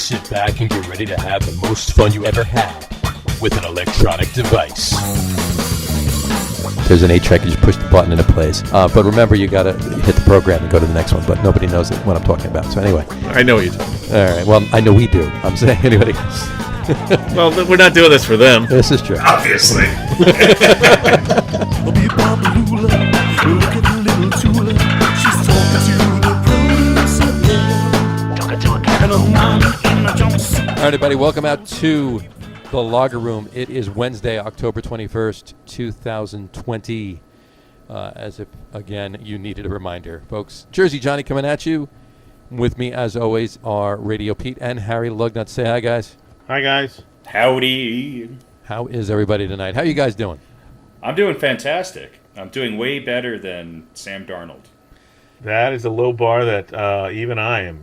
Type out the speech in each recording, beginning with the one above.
Sit back and get ready to have the most fun you ever had with an electronic device. There's an 8-track, you just push the button and it plays. But remember, you got to hit the program and go to the next one, but nobody knows what I'm talking about. So anyway. I know what you're talking about. All right, well, I know we do. I'm saying anybody else. Well, we're not doing this for them. This is true. Obviously. All right, everybody, welcome out to the Logger Room. It is Wednesday, October 21st, 2020. As if, again, you needed a reminder. Folks, Jersey Johnny coming at you. With me, as always, are RadioPete and Harry Lug Nutz. Say hi, guys. Hi, guys. Howdy. How is everybody tonight? How you guys doing? I'm doing fantastic. I'm doing way better than Sam Darnold. That is a low bar that even I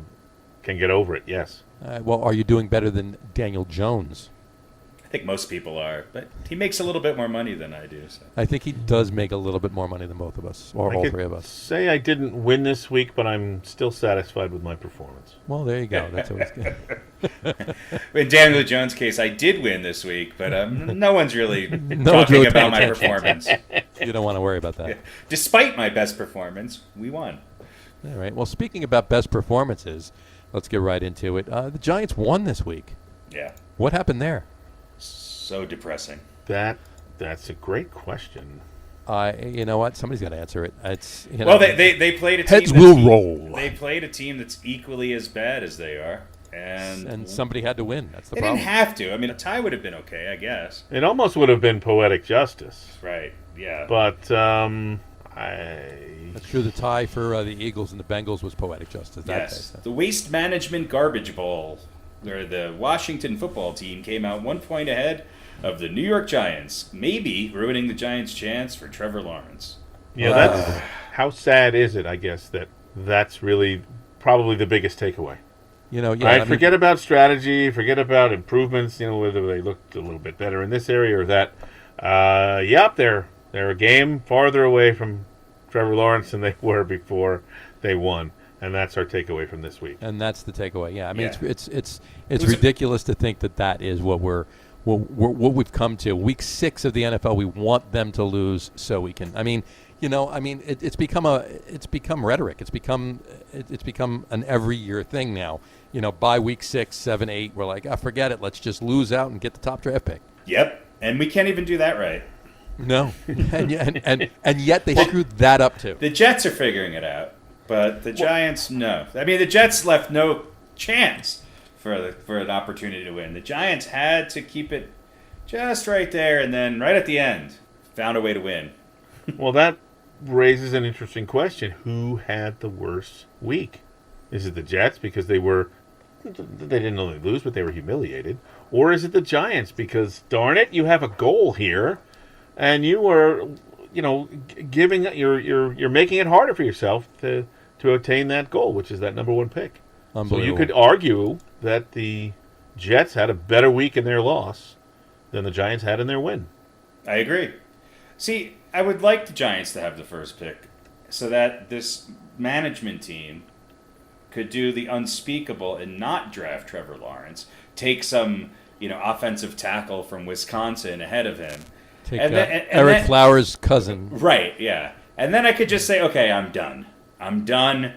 can get over it, yes. Well, are you doing better than Daniel Jones? I think most people are, but he makes a little bit more money than I do. So. I think he does make a little bit more money than both of us, or all three of us. Say I didn't win this week, but I'm still satisfied with my performance. Well, there you go. That's always good. In Daniel Jones' case, I did win this week, but no one's really talking about my performance. You don't want to worry about that. Yeah. Despite my best performance, we won. All right. Well, speaking about best performances, let's get right into it. The Giants won this week. Yeah. What happened there? So depressing. That's a great question. You know what? Somebody's got to answer it. It's well, they played a team. Heads will roll. They played a team that's equally as bad as they are, and somebody had to win. That's the problem. They didn't have to. I mean, a tie would have been okay, I guess. It almost would have been poetic justice. Right. Yeah. But That's true. The tie for the Eagles and the Bengals was poetic justice. Yes. The Waste Management Garbage Bowl, where the Washington football team came out 1 point ahead of the New York Giants, maybe ruining the Giants' chance for Trevor Lawrence. Yeah, that's how sad is it, I guess, that's really probably the biggest takeaway. You know, yeah. Forget about strategy, forget about improvements, whether they looked a little bit better in this area or that. They're a game farther away from Trevor Lawrence than they were before they won. And that's our takeaway from this week. And that's the takeaway. Yeah, I mean, it's ridiculous to think that is what what we've come to. Week 6 of the NFL, we want them to lose so we can. I mean, it's become rhetoric. It's become an every year thing now. By week 6, 7, 8, we're like, forget it. Let's just lose out and get the top draft pick. Yep, and we can't even do that right. No, and yet they screwed that up too. The Jets are figuring it out, but the Giants, no. I mean, the Jets left no chance for an opportunity to win. The Giants had to keep it just right there, and then right at the end, found a way to win. Well, that raises an interesting question. Who had the worst week? Is it the Jets because they didn't only lose, but they were humiliated? Or is it the Giants because, darn it, you have a goal here, and you were, you're making it harder for yourself to attain that goal, which is that number 1 pick. So you could argue that the Jets had a better week in their loss than the Giants had in their win. I agree. See, I would like the Giants to have the first pick so that this management team could do the unspeakable and not draft Trevor Lawrence, take some, offensive tackle from Wisconsin ahead of him. Take Eric Flowers' cousin. Right, yeah. And then I could just say, okay, I'm done. I'm done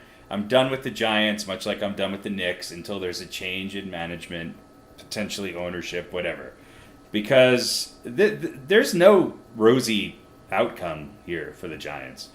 with the Giants, much like I'm done with the Knicks, until there's a change in management, potentially ownership, whatever. Because there's no rosy outcome here for the Giants.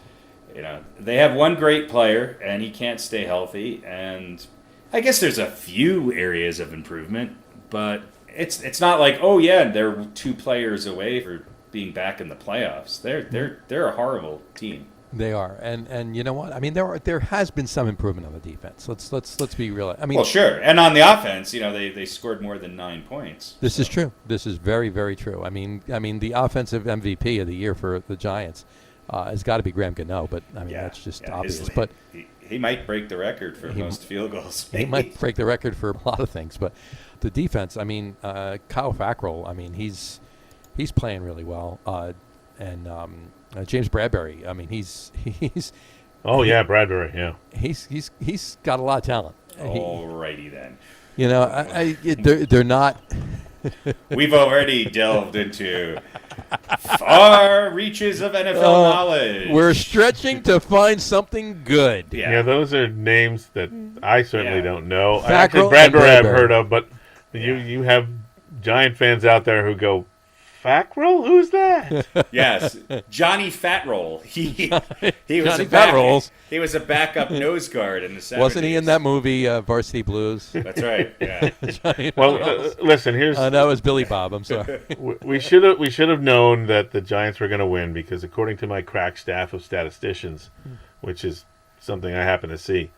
They have one great player, and he can't stay healthy. And I guess there's a few areas of improvement, but it's not like, oh yeah, they're 2 players away for being back in the playoffs. They're a horrible team. They are, and you know what? I mean, there has been some improvement on the defense. Let's be real. I mean, well, sure, and on the offense, they scored more than 9 points. This is true. This is very, very true. I mean, the offensive MVP of the year for the Giants has got to be Graham Gano, but I mean that's just obvious. But he might break the record for most field goals. He might break the record for a lot of things, but the defense. I mean, Kyle Fackrell. I mean, he's playing really well, and. James Bradbury. I mean, he's. Oh yeah, Bradbury. Yeah. He's got a lot of talent. Alrighty then. You know, they're not. We've already delved into far reaches of NFL knowledge. We're stretching to find something good. Yeah, those are names that I certainly don't know. Fackrell Actually, Bradbury and I've heard of, but you have Giant fans out there who go, Fackrell? Who's that? Yes, Johnny Fatroll. He was Johnny Fatrolls. He was a backup nose guard in the 70s. Wasn't he in that movie Varsity Blues? That's right. Yeah. Well, listen. Here's that was Billy Bob. I'm sorry. we should have known that the Giants were going to win because according to my crack staff of statisticians, which is something I happen to see,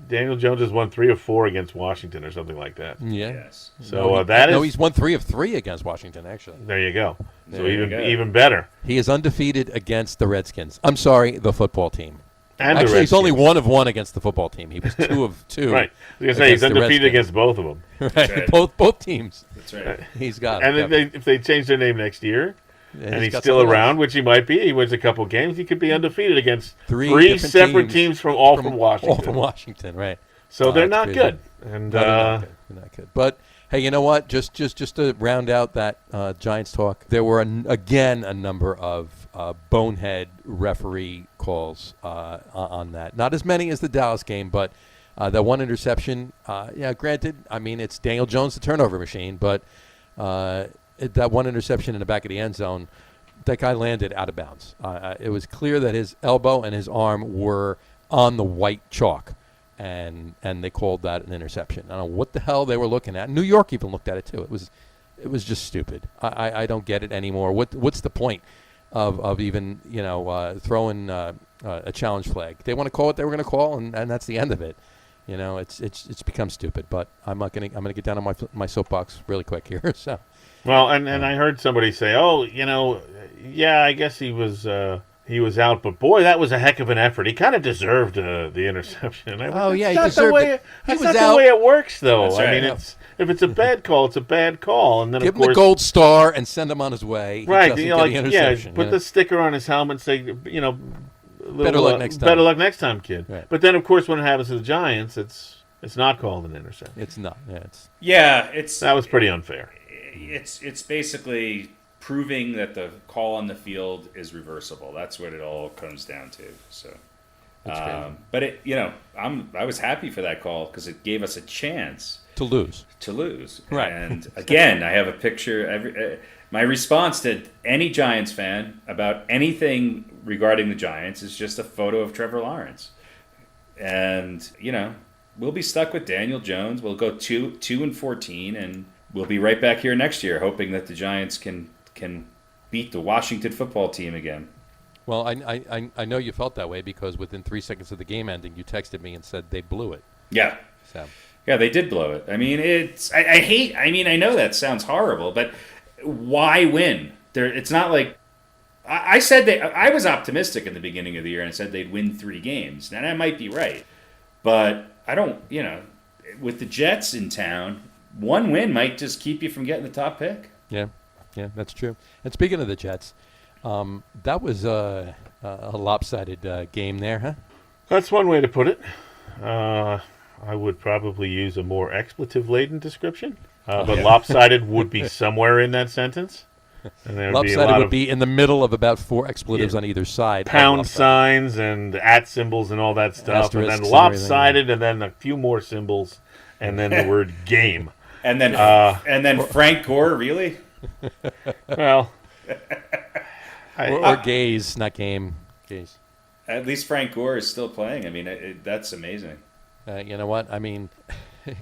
Daniel Jones has won 3 of 4 against Washington or something like that. Yeah. Yes. So he's won 3 of 3 against Washington, actually. There you go. So There you go. even better. He is undefeated against the Redskins. I'm sorry, the football team. And Actually, he's only Redskins. 1 of 1 against the football team. He was 2 of 2. Right. I was going to say he's against the undefeated Redskins. against both of them. Right. Right. Both teams. That's right. He's got And it. if they change their name next year, and he's got still something around, else. which he might be, he wins a couple games, he could be undefeated against 3 different separate teams from Washington. All from Washington, right. So they're that's not crazy. good. And No, they're not good. But hey, you know what? Just to round out that Giants talk, there were again a number of bonehead referee calls on that. Not as many as the Dallas game, but that one interception. Granted, I mean it's Daniel Jones, the turnover machine, but that one interception in the back of the end zone, that guy landed out of bounds. It was clear that his elbow and his arm were on the white chalk. And they called that an interception. I don't know what the hell they were looking at. New York even looked at it too. It was just stupid. I don't get it anymore. What's the point of even throwing a challenge flag? They want to call what they were going to call, and that's the end of it. You know, it's become stupid. But I'm gonna get down on my soapbox really quick here. So. Well, and I heard somebody say, I guess he was out, but boy, that was a heck of an effort. He kind of deserved the interception. He That's deserved it. That's He not was the out. way it works, though. That's I right. mean, if it's a bad call, it's a bad call, and then Give of him the course, gold star and send him on his way. He right? doesn't get the interception, put the sticker on his helmet, and say, Better luck next time. Better luck next time, kid. Right. But then, of course, when it happens to the Giants, it's not called an interception. It's not. That was pretty unfair. It's basically proving that the call on the field is reversible. That's what it all comes down to. So, but I was happy for that call because it gave us a chance to lose. Right. And again, I have a picture. My response to any Giants fan about anything regarding the Giants is just a photo of Trevor Lawrence. And we'll be stuck with Daniel Jones. We'll go 2-14, and we'll be right back here next year, hoping that the Giants can beat the Washington football team again. Well, I know you felt that way because within 3 seconds of the game ending, you texted me and said they blew it. Yeah. So. Yeah, they did blow it. I mean, I know that sounds horrible, but why win? It's not like I said I was optimistic in the beginning of the year and said they'd win 3 games. And I might be right, but I don't. With the Jets in town, 1 win might just keep you from getting the top pick. Yeah, that's true. And speaking of the Jets, that was a lopsided game there, huh? That's one way to put it. I would probably use a more expletive-laden description, but lopsided would be somewhere in that sentence. And there lopsided would be in the middle of about 4 expletives on either side. Pound signs and @ symbols and all that stuff, Asterisks and then and lopsided, and then a few more symbols, and then the word game. And then Frank Gore, really? Well, or gaze, not game. Gaze. At least Frank Gore is still playing. I mean, that's amazing. You know what? I mean,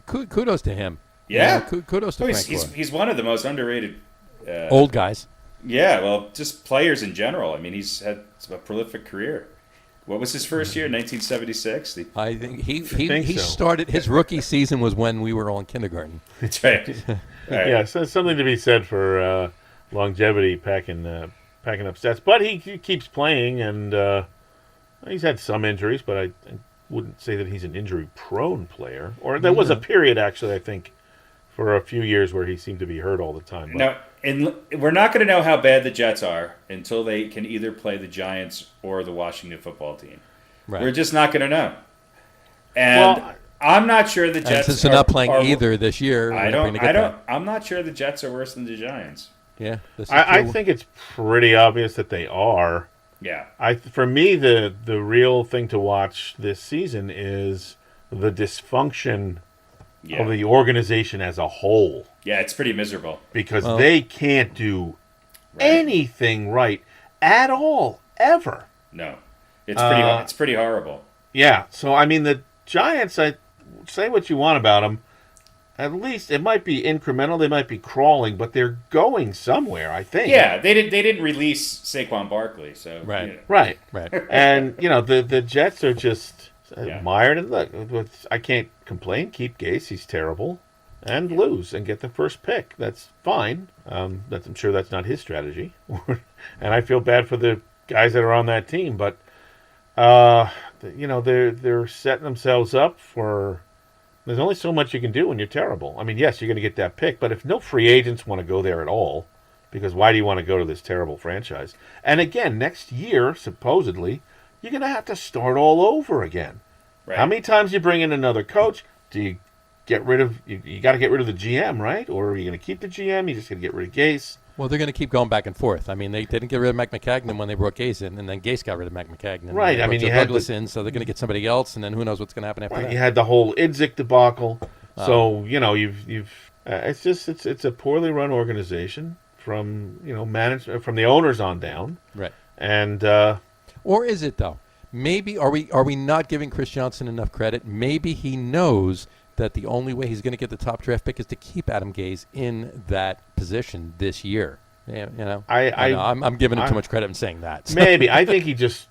kudos to him. Yeah. Kudos to Frank Gore. He's one of the most underrated old guys. Yeah, well, just players in general. I mean, he's had a prolific career. What was his first year? 1976. I think he started his rookie season was when we were all in kindergarten. That's right. Right. Yeah, so something to be said for longevity, packing up stats. But he keeps playing, and he's had some injuries, but I wouldn't say that he's an injury-prone player. Or there was a period, actually, I think, for a few years where he seemed to be hurt all the time. But. No, and we're not going to know how bad the Jets are until they can either play the Giants or the Washington football team. Right. We're just not going to know. And I'm not sure the And Jets. since they're not playing either this year, I'm not sure the Jets are worse than the Giants. Yeah, I think it's pretty obvious that they are. Yeah. For me, the real thing to watch this season is the dysfunction of the organization as a whole. Yeah, it's pretty miserable. Because they can't do anything right at all, ever. No. It's pretty horrible. Yeah, so I mean, the Giants, I say what you want about them, at least it might be incremental, they might be crawling, but they're going somewhere, I think. Yeah, they didn't release Saquon Barkley, so right. Right. And the Jets are just mired in I can't complain. Keep Gase, he's terrible, and lose and get the first pick. That's fine. I'm sure that's not his strategy, and I feel bad for the guys that are on that team, but they're setting themselves up for. There's only so much you can do when you're terrible. I mean, yes, you're going to get that pick, but if no free agents want to go there at all, because why do you want to go to this terrible franchise? And again, next year, supposedly, you're going to have to start all over again. Right. How many times you bring in another coach? Do you get rid of? You got to get rid of the GM, right? Or are you going to keep the GM? You just going to get rid of Gase? Well, they're going to keep going back and forth. I mean, they didn't get rid of Mac McCagnon when they brought Gase in, and then Gase got rid of Mac McCagnon. Right. I mean, you had Douglas in, so they're going to get somebody else, and then who knows what's going to happen after that. You had the whole Idzik debacle. So it's a poorly run organization from from the owners on down. Right. And or is it though? Maybe are we not giving Chris Johnson enough credit? Maybe he knows that the only way he's going to get the top draft pick is to keep Adam Gase in that position this year. I'm giving him too much credit in saying that. So. Maybe. I think he just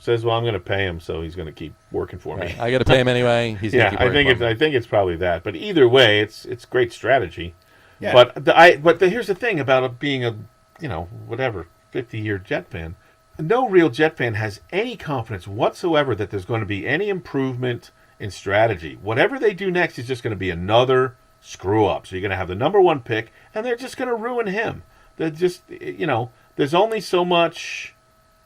says, well, I'm going to pay him, so he's going to keep working for me. Right. I got to pay him anyway. He's going to keep working for me. I think it's probably that. But either way, it's great strategy. Yeah. But here's the thing about being a 50-year Jet fan. No real Jet fan has any confidence whatsoever that there's going to be any improvement in strategy. Whatever they do next is just going to be another screw up. So you're going to have the number one pick, and they're just going to ruin him. They're just, there's only so much.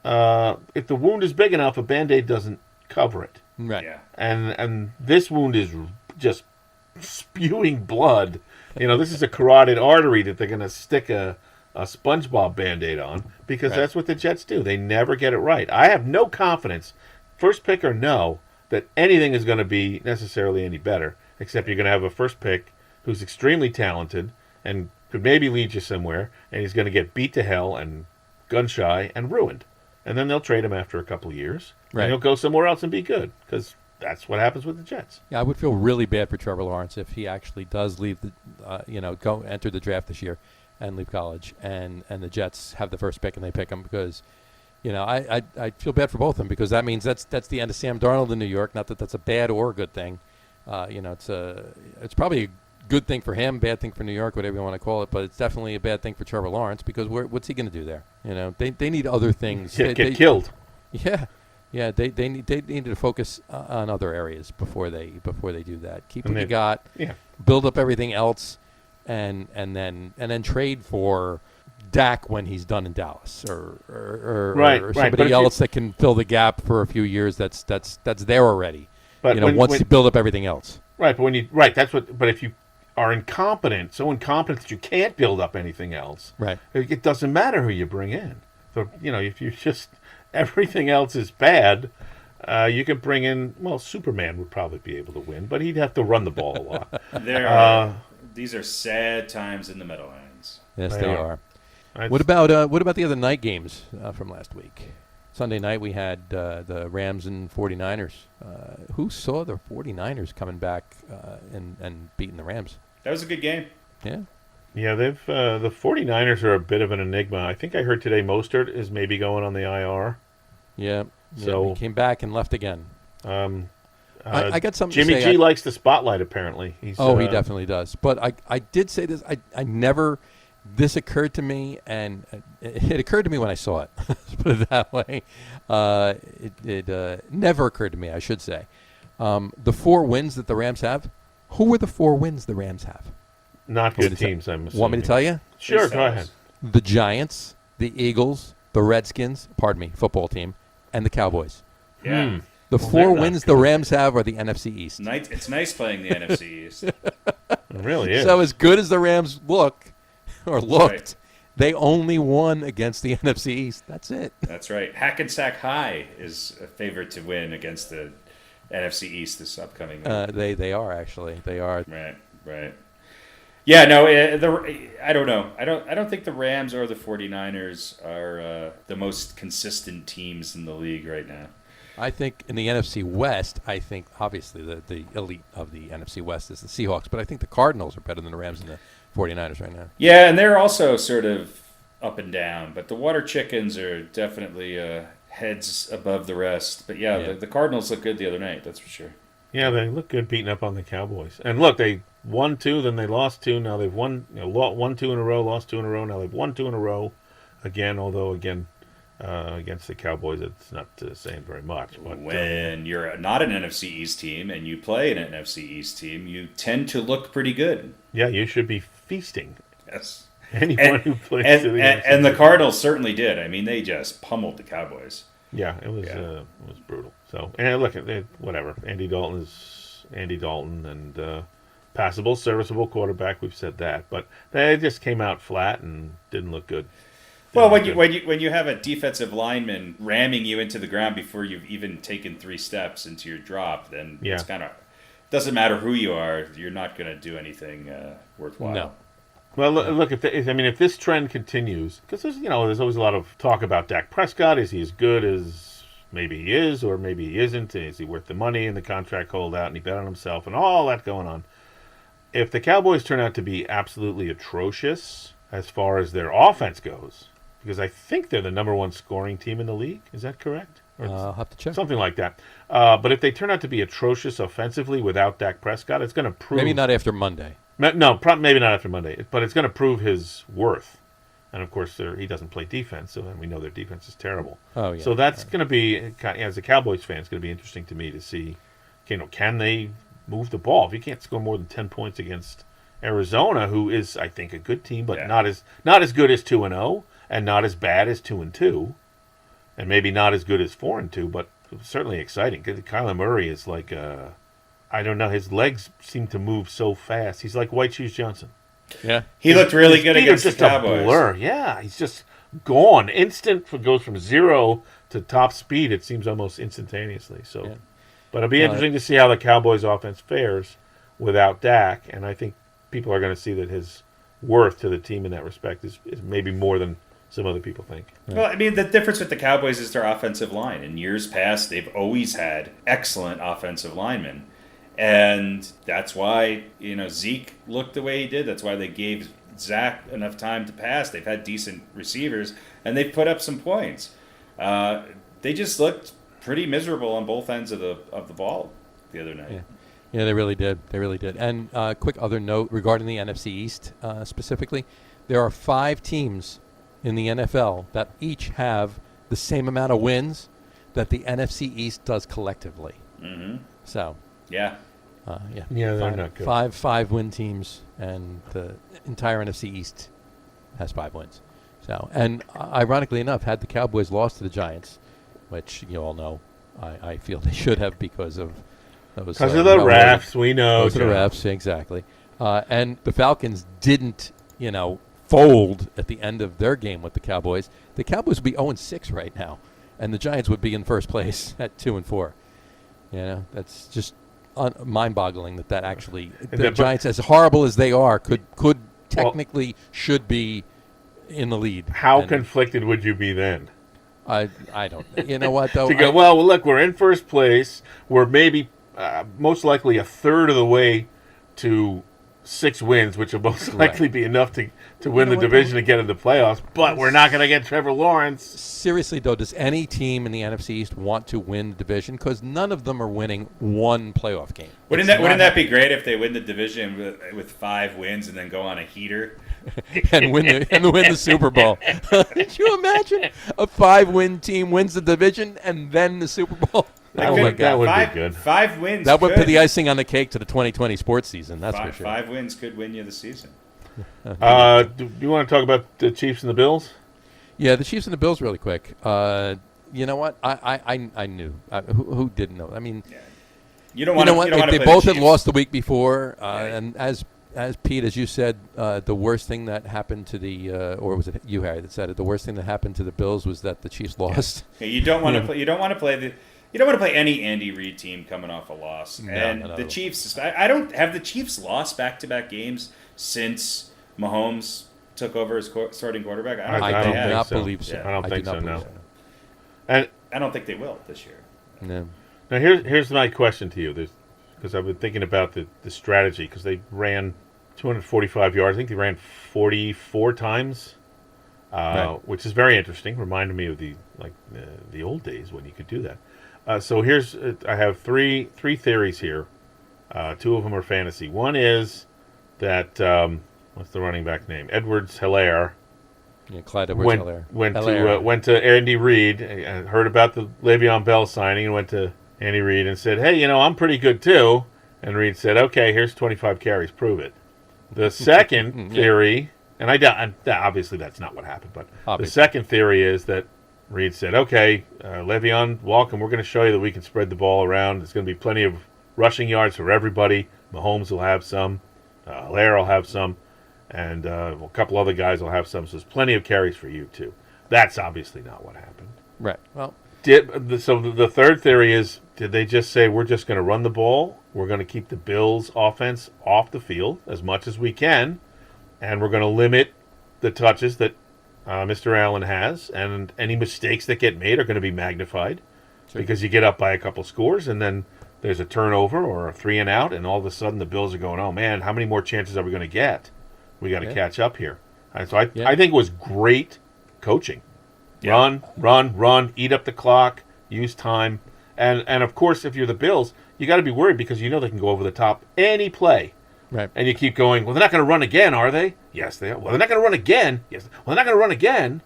If the wound is big enough, a Band-Aid doesn't cover it. Right. Yeah. And this wound is just spewing blood. This is a carotid artery that they're going to stick a SpongeBob Band-Aid on because that's what the Jets do. They never get it right. I have no confidence, first pick or no, that anything is going to be necessarily any better, except you're going to have a first pick who's extremely talented and could maybe lead you somewhere, and he's going to get beat to hell and gun-shy and ruined. And then they'll trade him after a couple of years, and he'll go somewhere else and be good, because that's what happens with the Jets. Yeah, I would feel really bad for Trevor Lawrence if he actually does leave enter the draft this year and leave college, and the Jets have the first pick and they pick him because, I feel bad for both of them because that means that's the end of Sam Darnold in New York. Not that that's a bad or a good thing. It's probably a good thing for him, bad thing for New York, whatever you want to call it, but it's definitely a bad thing for Trevor Lawrence because what's he going to do there? They need other things. Get killed. Yeah. Yeah, they need to focus on other areas before they do that. Keep what you got, build up everything else, and then trade for Dak when he's done in Dallas, or somebody else that can fill the gap for a few years. That's there already. But once you build up everything else, right? But But if you are incompetent, so incompetent that you can't build up anything else, right? It doesn't matter who you bring in. So if you just everything else is bad, you can bring in. Well, Superman would probably be able to win, but he'd have to run the ball a lot. These are sad times in the Meadowlands. Yes, they are. What about the other night games from last week? Sunday night we had the Rams and 49ers. Who saw the 49ers coming back and beating the Rams? That was a good game. Yeah. Yeah, they've the 49ers are a bit of an enigma. I think I heard today Mostert is maybe going on the IR. Yeah. So he came back and left again. I got something Jimmy to say. G likes the spotlight, apparently. He definitely does. But I did say this. I never... This occurred to me, and it occurred to me when I saw it. Let's put it that way. It never occurred to me, I should say. The 4 wins that the Rams have, who are the 4 wins the Rams have? Not good teams, I'm assuming. Want me to tell you? Sure, go ahead. The Giants, the Eagles, the Redskins, football team, and the Cowboys. Yeah. The four wins the Rams have are the NFC East. It's nice playing the NFC East. It really is. So as good as the Rams looked, right. they only won against the NFC East. That's it. That's right. Hackensack High is a favorite to win against the NFC East this upcoming week. They are actually. They are. Right. Yeah, no, I don't know. I don't think the Rams or the 49ers are the most consistent teams in the league right now. I think in the NFC West, I think obviously the elite of the NFC West is the Seahawks, but I think the Cardinals are better than the Rams and the 49ers right now. Yeah, and they're also sort of up and down, but the Water Chickens are definitely heads above the rest. But yeah. The Cardinals look good the other night, that's for sure. Yeah, they look good beating up on the Cowboys. And look, they won 2, then they lost 2. Now they've won 2 in a row, lost 2 in a row. Now they've won 2 in a row again, although against the Cowboys, it's not saying very much. But when you're not an NFC East team and you play an NFC East team, you tend to look pretty good. Yeah, you should be feasting. Yes. Anyone who plays to the NFC. And the Cardinals certainly did. I mean, they just pummeled the Cowboys. Yeah, it was brutal. So, and look, whatever. Andy Dalton is Andy Dalton, and passable, serviceable quarterback. We've said that, but they just came out flat and didn't look good. Well, when you have a defensive lineman ramming you into the ground before you've even taken 3 steps into your drop, then it's kind of doesn't matter who you are. You're not going to do anything worthwhile. No. Well, look, if this trend continues, because there's always a lot of talk about Dak Prescott. Is he as good as maybe he is, or maybe he isn't? Is he worth the money and the contract holdout, and he bet on himself, and all that going on? If the Cowboys turn out to be absolutely atrocious as far as their offense goes, because I think they're the number 1 scoring team in the league, is that correct? I'll have to check. Something like that. But if they turn out to be atrocious offensively without Dak Prescott, it's going to prove... Maybe not after Monday. No, maybe not after Monday, but it's going to prove his worth. And, of course, he doesn't play defense, so then we know their defense is terrible. Oh, yeah. So that's going to be, as a Cowboys fan, it's going to be interesting to me to see, can they move the ball? If you can't score more than 10 points against Arizona, who is, I think, a good team, but not as good as 2-0, and not as bad as 2-2, and maybe not as good as 4-2, but certainly exciting. Because Kyler Murray is like I don't know. His legs seem to move so fast. He's like White Shoes Johnson. Yeah, he looked really good against the Cowboys. A blur. Yeah, he's just gone. Goes from 0 to top speed. It seems almost instantaneously. So, but it'll be interesting to see how the Cowboys' offense fares without Dak. And I think people are going to see that his worth to the team in that respect is maybe more than some other people think. Yeah. Well, I mean, the difference with the Cowboys is their offensive line. In years past, they've always had excellent offensive linemen. And that's why, Zeke looked the way he did. That's why they gave Zach enough time to pass. They've had decent receivers, and they've put up some points. They just looked pretty miserable on both ends of the ball the other night. Yeah, they really did. They really did. And quick other note regarding the NFC East specifically, there are 5 teams in the NFL that each have the same amount of wins that the NFC East does collectively. Mm-hmm. So... Yeah. They're not good. Five win teams, and the entire NFC East has 5 wins. So, and ironically enough, had the Cowboys lost to the Giants, which you all know, I feel they should have because of those. Because of the refs, we know. Because of the refs, exactly. And the Falcons didn't, fold at the end of their game with the Cowboys. The Cowboys would be 0-6 right now, and the Giants would be in first place at 2-4. That's just mind-boggling that actually the Giants, as horrible as they are, could technically should be in the lead. How conflicted would you be then? I don't. You know what though? To go, well, look, we're in first place. We're maybe most likely a third of the way to 6 wins, which will most likely be enough to win the division and get into the playoffs. But we're not going to get Trevor Lawrence. Seriously, though, does any team in the NFC East want to win the division? Because none of them are winning one playoff game. Wouldn't that be great if they win the division with 5 wins and then go on a heater and win the Super Bowl? Could you imagine a 5-win team wins the division and then the Super Bowl? That would be good. 5 wins. That would put the icing on the cake to the 2020 sports season. That's for sure. 5 wins could win you the season. Do you want to talk about the Chiefs and the Bills? Yeah, the Chiefs and the Bills really quick. You know what? I knew. Who didn't know? I mean, you don't want to. They both had lost the week before, and as Pete, as you said, the worst thing that happened to the, or was it you, Harry, that said it? The worst thing that happened to the Bills was that the Chiefs lost. Yeah, you don't want to play. You don't want to play the. You don't want to play any Andy Reid team coming off a loss. No, and the Chiefs. I don't have the Chiefs lost back-to-back games since Mahomes took over as starting quarterback. I do not believe so. Yeah. I don't think so. No. And I don't think they will this year. No. Now here's my question to you. Because I've been thinking about the strategy, because they ran 245 yards. I think they ran 44 times, right, which is very interesting. Reminded me of the old days when you could do that. So I have three theories here. Two of them are fantasy. One is that what's the running back name? Edwards-Helaire. Yeah, Clyde Edwards-Helaire. Went to Andy Reid and heard about the Le'Veon Bell signing and went to Andy Reid and said, "Hey, I'm pretty good too." And Reid said, "Okay, here's 25 carries. Prove it." The second theory, and obviously that's not what happened, but the second theory is that Reid said, "Okay, Le'Veon, welcome. We're going to show you that we can spread the ball around. There's going to be plenty of rushing yards for everybody. Mahomes will have some. Helaire will have some. And a couple other guys will have some. So there's plenty of carries for you, too." That's obviously not what happened. Right. Well, so the third theory is, did they just say, we're just going to run the ball, we're going to keep the Bills' offense off the field as much as we can, and we're going to limit the touches that Mr. Allen has, and any mistakes that get made are going to be magnified because you get up by a couple scores, and then there's a turnover or a 3-and-out, and all of a sudden the Bills are going, oh, man, how many more chances are we going to get? We got to catch up here. And so I think it was great coaching. Yeah. Run, eat up the clock, use time. And of course, if you're the Bills, you got to be worried because you know they can go over the top any play. Right. And you keep going, well, they're not going to run again, are they? Yes, they are. Well, they're not going to run again. Yes. Well, they're not going to run again.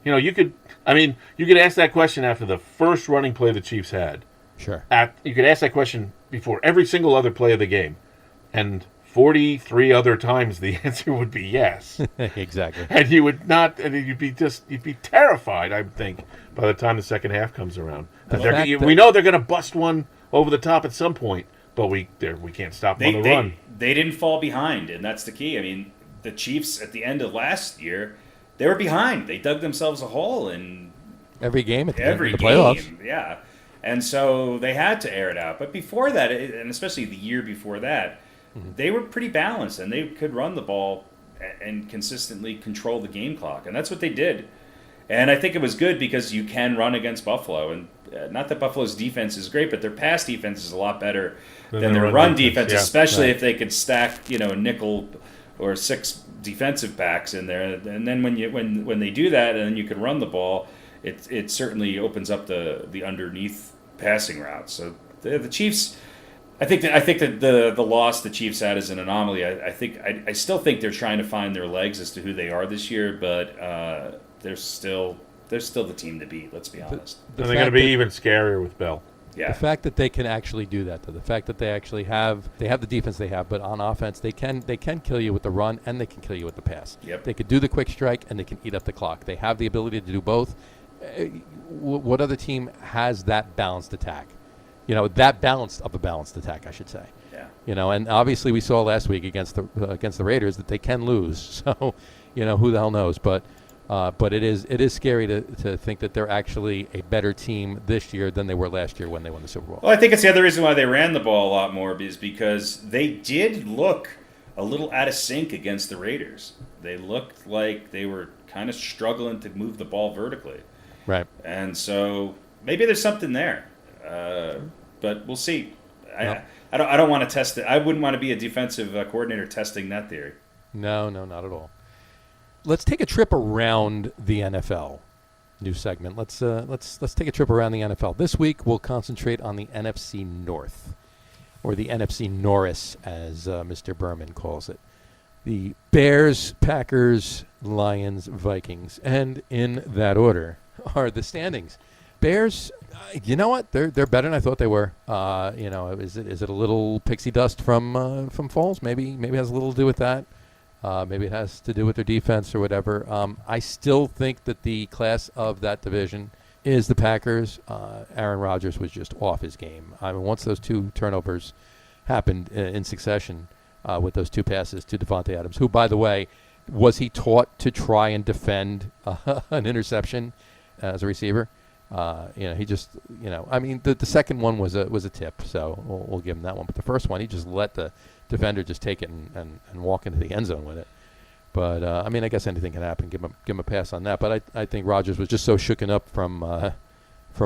You could ask that question after the first running play the Chiefs had. Sure. You could ask that question before every single other play of the game. And 43 other times the answer would be yes. Exactly. And you would not, and you'd be terrified, I think, by the time the second half comes around. We know they're going to bust one over the top at some point, but we can't stop them on the run. They didn't fall behind, and that's the key. I mean, the Chiefs at the end of last year, they were behind. They dug themselves a hole in every game at the playoffs. Yeah. And so they had to air it out. But before that, and especially the year before that, they were pretty balanced, and they could run the ball and consistently control the game clock. And that's what they did. And I think it was good because you can run against Buffalo. And not that Buffalo's defense is great, but their pass defense is a lot better than their run defense, especially if they could stack, a nickel or 6 defensive backs in there. And then when they do that and you can run the ball, it certainly opens up the underneath passing routes. So the Chiefs, I think that the loss the Chiefs had is an anomaly. I still think they're trying to find their legs as to who they are this year, but they're still the team to beat. Let's be honest. And they're going to be even scarier with Bell. Yeah. The fact that they can actually do that, though, the fact that they actually have the defense they have, but on offense they can kill you with the run and they can kill you with the pass. Yep. They could do the quick strike and they can eat up the clock. They have the ability to do both. What other team has that balanced attack? That balanced attack, I should say. Yeah. And obviously we saw last week against the Raiders that they can lose. So, who the hell knows? But it is scary to think that they're actually a better team this year than they were last year when they won the Super Bowl. Well, I think it's the other reason why they ran the ball a lot more is because they did look a little out of sync against the Raiders. They looked like they were kind of struggling to move the ball vertically. Right. And so maybe there's something there. But we'll see. I don't want to test it. I wouldn't want to be a defensive coordinator testing that theory. No, not at all. Let's take a trip around the NFL. New segment. Let's take a trip around the NFL. This week we'll concentrate on the NFC North, or the NFC Norris, as Mr. Berman calls it. The Bears, Packers, Lions, Vikings, and in that order are the standings. Bears, you know what? They're better than I thought they were. Is it a little pixie dust from Foles? Maybe it has a little to do with that. Maybe it has to do with their defense or whatever. I still think that the class of that division is the Packers. Aaron Rodgers was just off his game. I mean, once those 2 turnovers happened in succession with those 2 passes to Devontae Adams, who, by the way, was he taught to try and defend an interception as a receiver? He just, I mean, the second one was a tip, so we'll give him that one. But the first one, he just let the defender just take it and walk into the end zone with it. But I mean, I guess anything can happen. Give him a pass on that. But I think Rodgers was just so shooken up from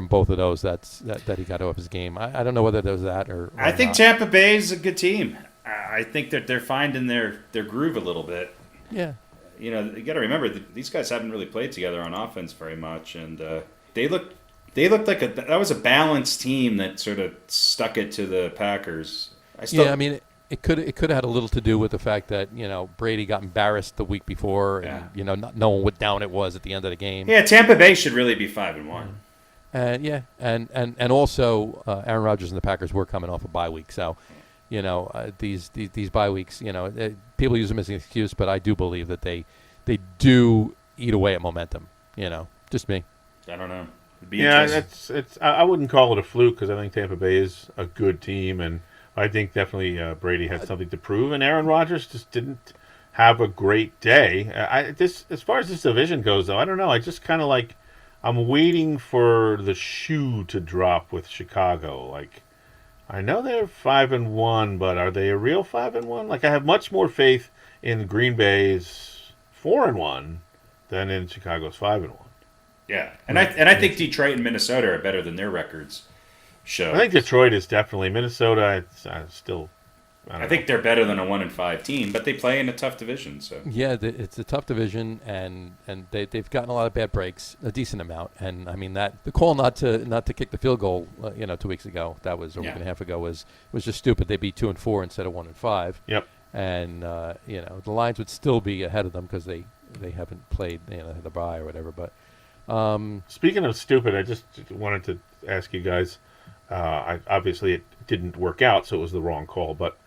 both of those that he got off his game. I don't know whether there was that or I think not. Tampa Bay is a good team. I think that they're finding their groove a little bit. Yeah. You got to remember these guys haven't really played together on offense very much, and they looked like that was a balanced team that sort of stuck it to the Packers. I mean. It could have had a little to do with the fact that Brady got embarrassed the week before, and not knowing what down it was at the end of the game. Yeah, Tampa Bay should really be 5-1. And also Aaron Rodgers and the Packers were coming off a bye week, so these bye weeks, people use them as an excuse, but I do believe that they do eat away at momentum. Just me. I don't know. I wouldn't call it a fluke because I think Tampa Bay is a good team and. I think definitely Brady had something to prove, and Aaron Rodgers just didn't have a great day. As far as this division goes, though, I don't know. I just kind of I'm waiting for the shoe to drop with Chicago. I know they're 5-1, but are they a real 5-1? I have much more faith in Green Bay's 4-1 than in Chicago's 5-1. Yeah, and I think Detroit and Minnesota are better than their records show. I think Detroit is definitely. Minnesota, still. I think they're better than a 1-5 team, but they play in a tough division. So yeah, it's a tough division, and they've gotten a lot of bad breaks, a decent amount. And I mean that the call not to kick the field goal, 2 weeks ago, that was a week and a half ago, was just stupid. They beat 2-4 instead of 1-5. Yep. And the Lions would still be ahead of them because they haven't played the bye or whatever. But speaking of stupid, I just wanted to ask you guys. Obviously, it didn't work out, so it was the wrong call. But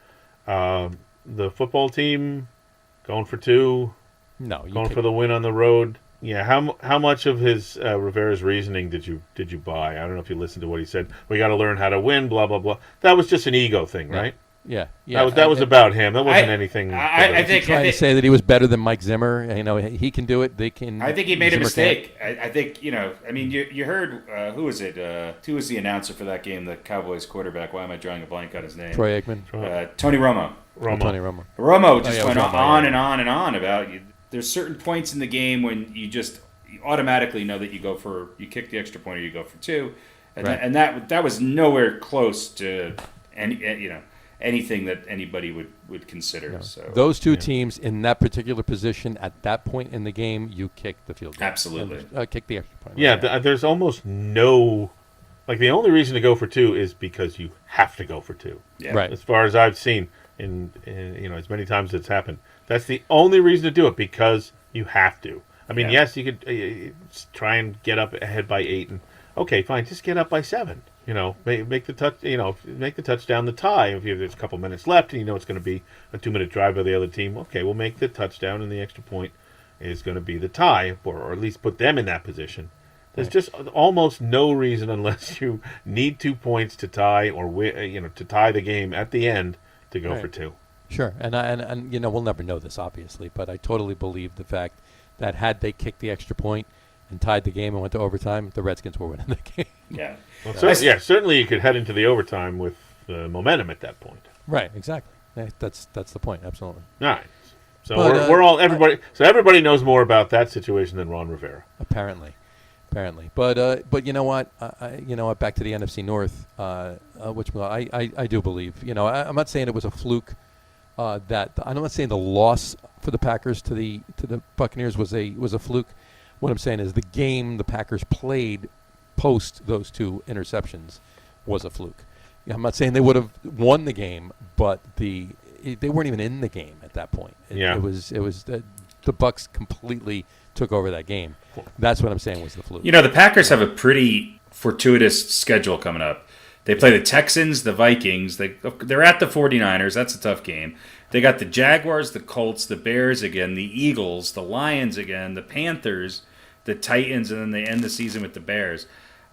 the football team going for 2, going for the win on the road. Yeah, how much of his Rivera's reasoning did you buy? I don't know if you listened to what he said. We got to learn how to win. Blah blah blah. That was just an ego thing, right? Yeah. That was about him. That wasn't anything. I think trying to say that he was better than Mike Zimmer. He can do it. They can. I think he made a mistake. I think I mean, you heard who was it? Who was the announcer for that game? The Cowboys quarterback. Why am I drawing a blank on his name? Troy Aikman. Tony Romo. Tony Romo. Romo just went on and on and on about you. There's certain points in the game when you automatically know that you kick the extra point or you go for 2, and that was nowhere close to anything that anybody would consider. No. So those 2 teams in that particular position at that point in the game, you kick the field goal. Absolutely. Kick the extra point. Yeah, there's almost no. The only reason to go for 2 is because you have to go for 2. Yeah. Right. As far as I've seen, in as many times as it's happened, that's the only reason to do it because you have to. I mean, yes, you could try and get up ahead by 8, and okay, fine, just get up by 7. Make the touch. Make the touchdown the tie. If there's a couple minutes left, and it's going to be a 2-minute drive by the other team, okay, we'll make the touchdown, and the extra point is going to be the tie, or at least put them in that position. There's just almost no reason, unless you need 2 points to tie or to tie the game at the end, to go for 2. Sure, and we'll never know this obviously, but I totally believe the fact that had they kicked the extra point and tied the game and went to overtime, the Redskins were winning the game. Yeah. Well, certainly you could head into the overtime with momentum at that point. Right, exactly. That's the point, absolutely. All right. So everybody knows more about that situation than Ron Rivera. Apparently. But you know what? Back to the NFC North, which I do believe. I'm not saying it was a fluke. I'm not saying the loss for the Packers to the Buccaneers was a fluke. What I'm saying is the game the Packers played post those 2 interceptions was a fluke. I'm not saying they would have won the game, but they weren't even in the game at that point. It was the Bucs completely took over that game. That's what I'm saying was the fluke. The Packers have a pretty fortuitous schedule coming up. They play the Texans, the Vikings. They're at the 49ers. That's a tough game. They got the Jaguars, the Colts, the Bears again, the Eagles, the Lions again, the Panthers, the Titans, and then they end the season with the Bears.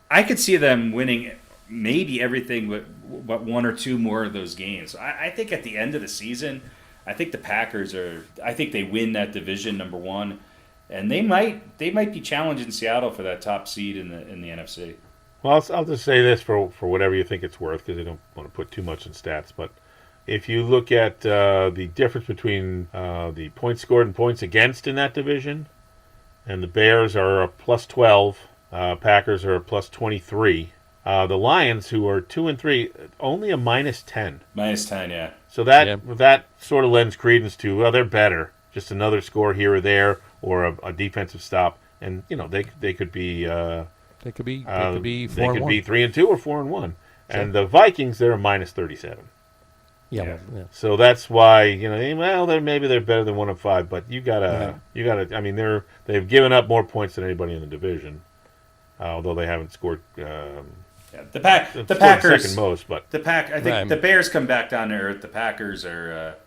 I could see them winning maybe everything but one or two more of those games. I think at the end of the season, I think the Packers I think they win that division, number one, and they might be challenging Seattle for that top seed in the NFC. Well, I'll just say this for whatever you think it's worth, because I don't want to put too much in stats. But if you look at the difference between the points scored and points against in that division, and the Bears are a plus 12, Packers are a plus 23. The Lions, who are 2-3, only a minus 10. Minus 10, yeah. So that sort of lends credence to, well, they're better. Just another score here or there, or a defensive stop, and they could be. They could be 4-1. They could be 3-2 or 4-1. Sure. And the Vikings, they're a minus 37. Yeah. So that's why maybe they're better than 1-5, but you gotta. I mean, they've given up more points than anybody in the division, although they haven't scored. The Packers second most, but I think the Bears come back down to earth. The Packers are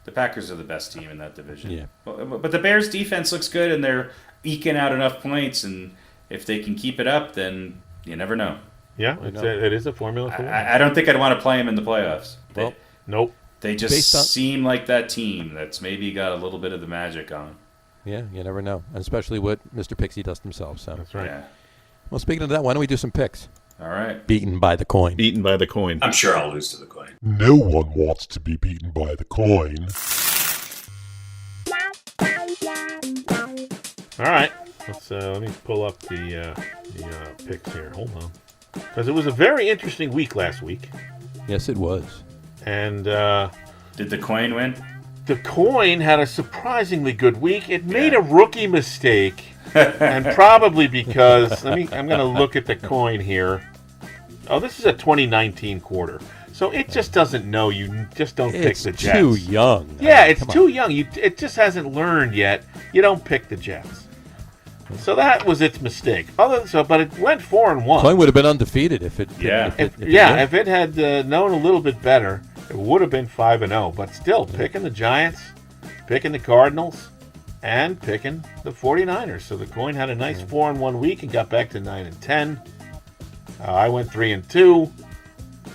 the best team in that division. Yeah. But the Bears defense looks good, and they're eking out enough points, and if they can keep it up, then you never know. Yeah, it is a formula for I don't think I'd want to play them in the playoffs. Nope. They just seem like that team that's maybe got a little bit of the magic on. Yeah, you never know, and especially what Mr. Pixie does himself. So that's right. Yeah. Well, speaking of that, why don't we do some picks? All right. Beaten by the coin. Beaten by the coin. I'm sure I'll lose to the coin. No one wants to be beaten by the coin. All right. Let me pull up the picks here. Hold on. Because it was a very interesting week last week. Yes, it was. And did the coin win? The coin had a surprisingly good week. It made a rookie mistake. And probably because I'm going to look at the coin here. Oh, this is a 2019 quarter, so it just doesn't know. You just don't pick the Jets. It's too young. Yeah, it's too young. It just hasn't learned yet. You don't pick the Jets. So that was its mistake. But it went 4-1. Coin would have been undefeated if it. If it had known a little bit better, it would have been 5-0. But still, picking the Giants, picking the Cardinals, and picking the 49ers. So the coin had a nice 4-1 week and got back to 9-10. I went 3-2.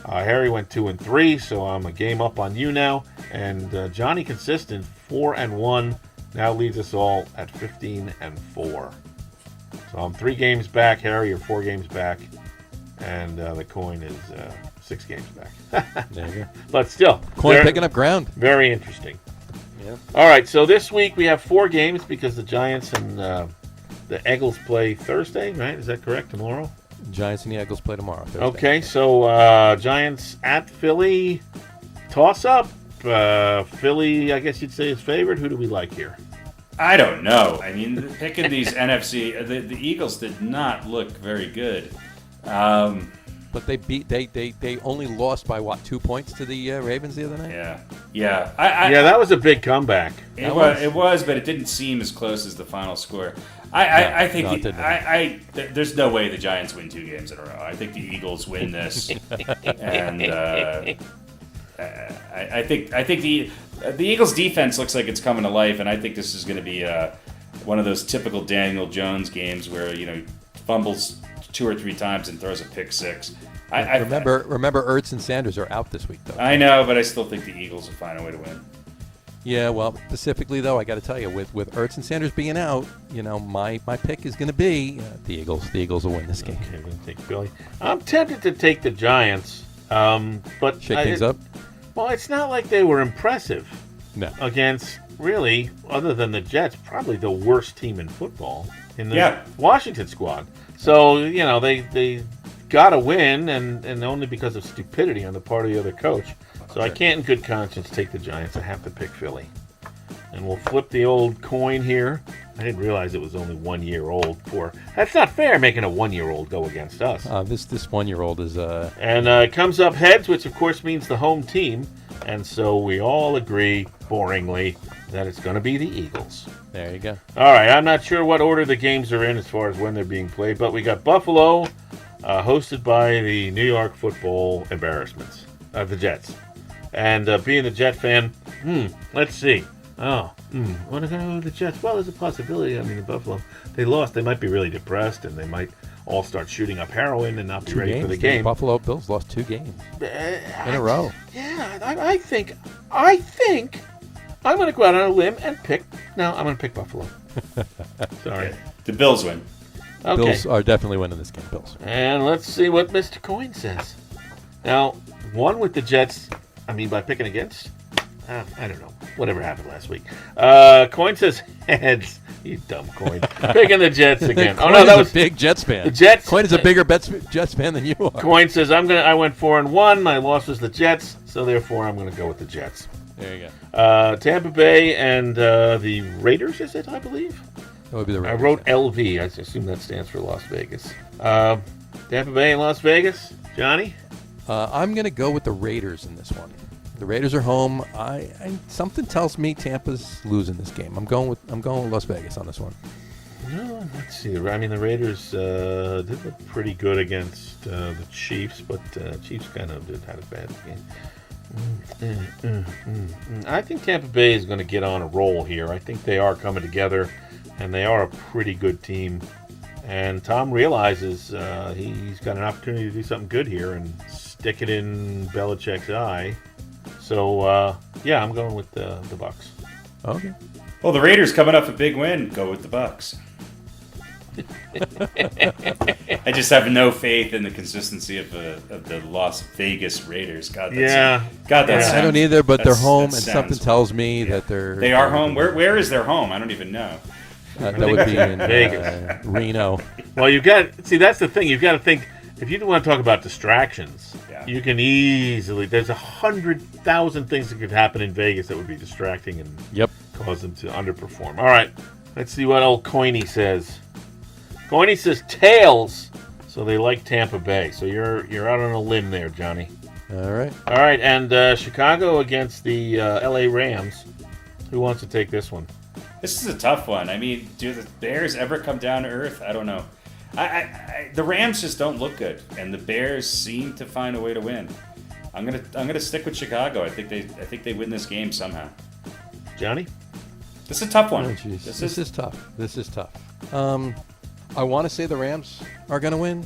Harry went 2-3, so I'm a game up on you now. And Johnny Consistent 4-1 now leads us all at 15-4. So I'm 3 games back. Harry, you're 4 games back, and the coin is 6 games back. There you go. But still, coin picking up ground. Very interesting. Yeah. All right, so this week we have 4 games because the Giants and the Eagles play Thursday, right? Is that correct? Tomorrow? Giants and the Eagles play tomorrow. Thursday. Okay, so Giants at Philly, toss-up. Philly, I guess you'd say, is favored. Who do we like here? I don't know. I mean, picking these NFC, the Eagles did not look very good. But they only lost by 2 points to the Ravens the other night. Yeah. That was a big comeback. It was, but it didn't seem as close as the final score. I think there's no way the Giants win 2 games in a row. I think the Eagles win this, and I think the Eagles' defense looks like it's coming to life, and I think this is going to be one of those typical Daniel Jones games where he fumbles 2 or 3 times and throws a pick 6. Remember, Ertz and Sanders are out this week, though. I know, but I still think the Eagles will find a way to win. Yeah, well, specifically though, I got to tell you, with Ertz and Sanders being out, my pick is going to be the Eagles. The Eagles will win this game. Okay, I'm going to take Philly. I'm tempted to take the Giants, but shake things up. Well, it's not like they were impressive. No. Against really, other than the Jets, probably the worst team in football in the Washington squad. So they got to win, and only because of stupidity on the part of the other coach. So I can't in good conscience take the Giants. I have to pick Philly. And we'll flip the old coin here. I didn't realize it was only 1 year old. That's not fair, making a 1-year-old go against us. This 1-year-old is... And it comes up heads, which of course means the home team. And so we all agree, boringly, that it's going to be the Eagles. There you go. All right, I'm not sure what order the games are in as far as when they're being played, but we got Buffalo, hosted by the New York Football Embarrassments, the Jets. And being a Jet fan, let's see. Want to go with the Jets? Well, there's a possibility. I mean, the Buffalo, they lost. They might be really depressed, and they might all start shooting up heroin and not be ready for the game. The Buffalo Bills lost 2 games in a row. Yeah, I think I'm going to go out on a limb and pick. No, I'm going to pick Buffalo. Sorry. Okay. The Bills win. Okay. Bills are definitely winning this game. Bills. And let's see what Mr. Coin says. Now, one with the Jets. I mean, by picking against. I don't know. Whatever happened last week. Coin says heads. You dumb Coin. Picking the Jets again. Oh no, that was a big Jets fan. The Jets. Coin is a bigger Jets fan than you are. Coin says I went 4-1. My loss was the Jets, so therefore I'm going to go with the Jets. There you go. Tampa Bay and the Raiders, is it? I believe. That would be the Raiders. I wrote LV. I assume that stands for Las Vegas. Tampa Bay and Las Vegas. Johnny. I'm going to go with the Raiders in this one. The Raiders are home. Something tells me Tampa's losing this game. I'm going with Las Vegas on this one. No, let's see. I mean, the Raiders did look pretty good against the Chiefs, but Chiefs kind of had a bad game. I think Tampa Bay is going to get on a roll here. I think they are coming together, and they are a pretty good team. And Tom realizes he's got an opportunity to do something good here and stick it in Belichick's eye. So, I'm going with the Bucs. Okay. Well, the Raiders coming off a big win. Go with the Bucs. I just have no faith in the consistency of the Las Vegas Raiders. God, that sounds, I don't either, but they're home, and something tells me that they are home. Where is their home? I don't even know. That would be in Vegas. Reno. Well, that's the thing. You've got to think, if you want to talk about distractions, you can easily, there's 100,000 things that could happen in Vegas that would be distracting and cause them to underperform. All right, let's see what old Coiny says. Coiny says tails, so they like Tampa Bay. So you're out on a limb there, Johnny. All right, and Chicago against the LA Rams. Who wants to take this one? This is a tough one. I mean, do the Bears ever come down to earth? I don't know. The Rams just don't look good, and the Bears seem to find a way to win. I'm gonna stick with Chicago. I think they win this game somehow. Johnny, this is a tough one. Oh, this is tough. This is tough. I want to say the Rams are gonna win.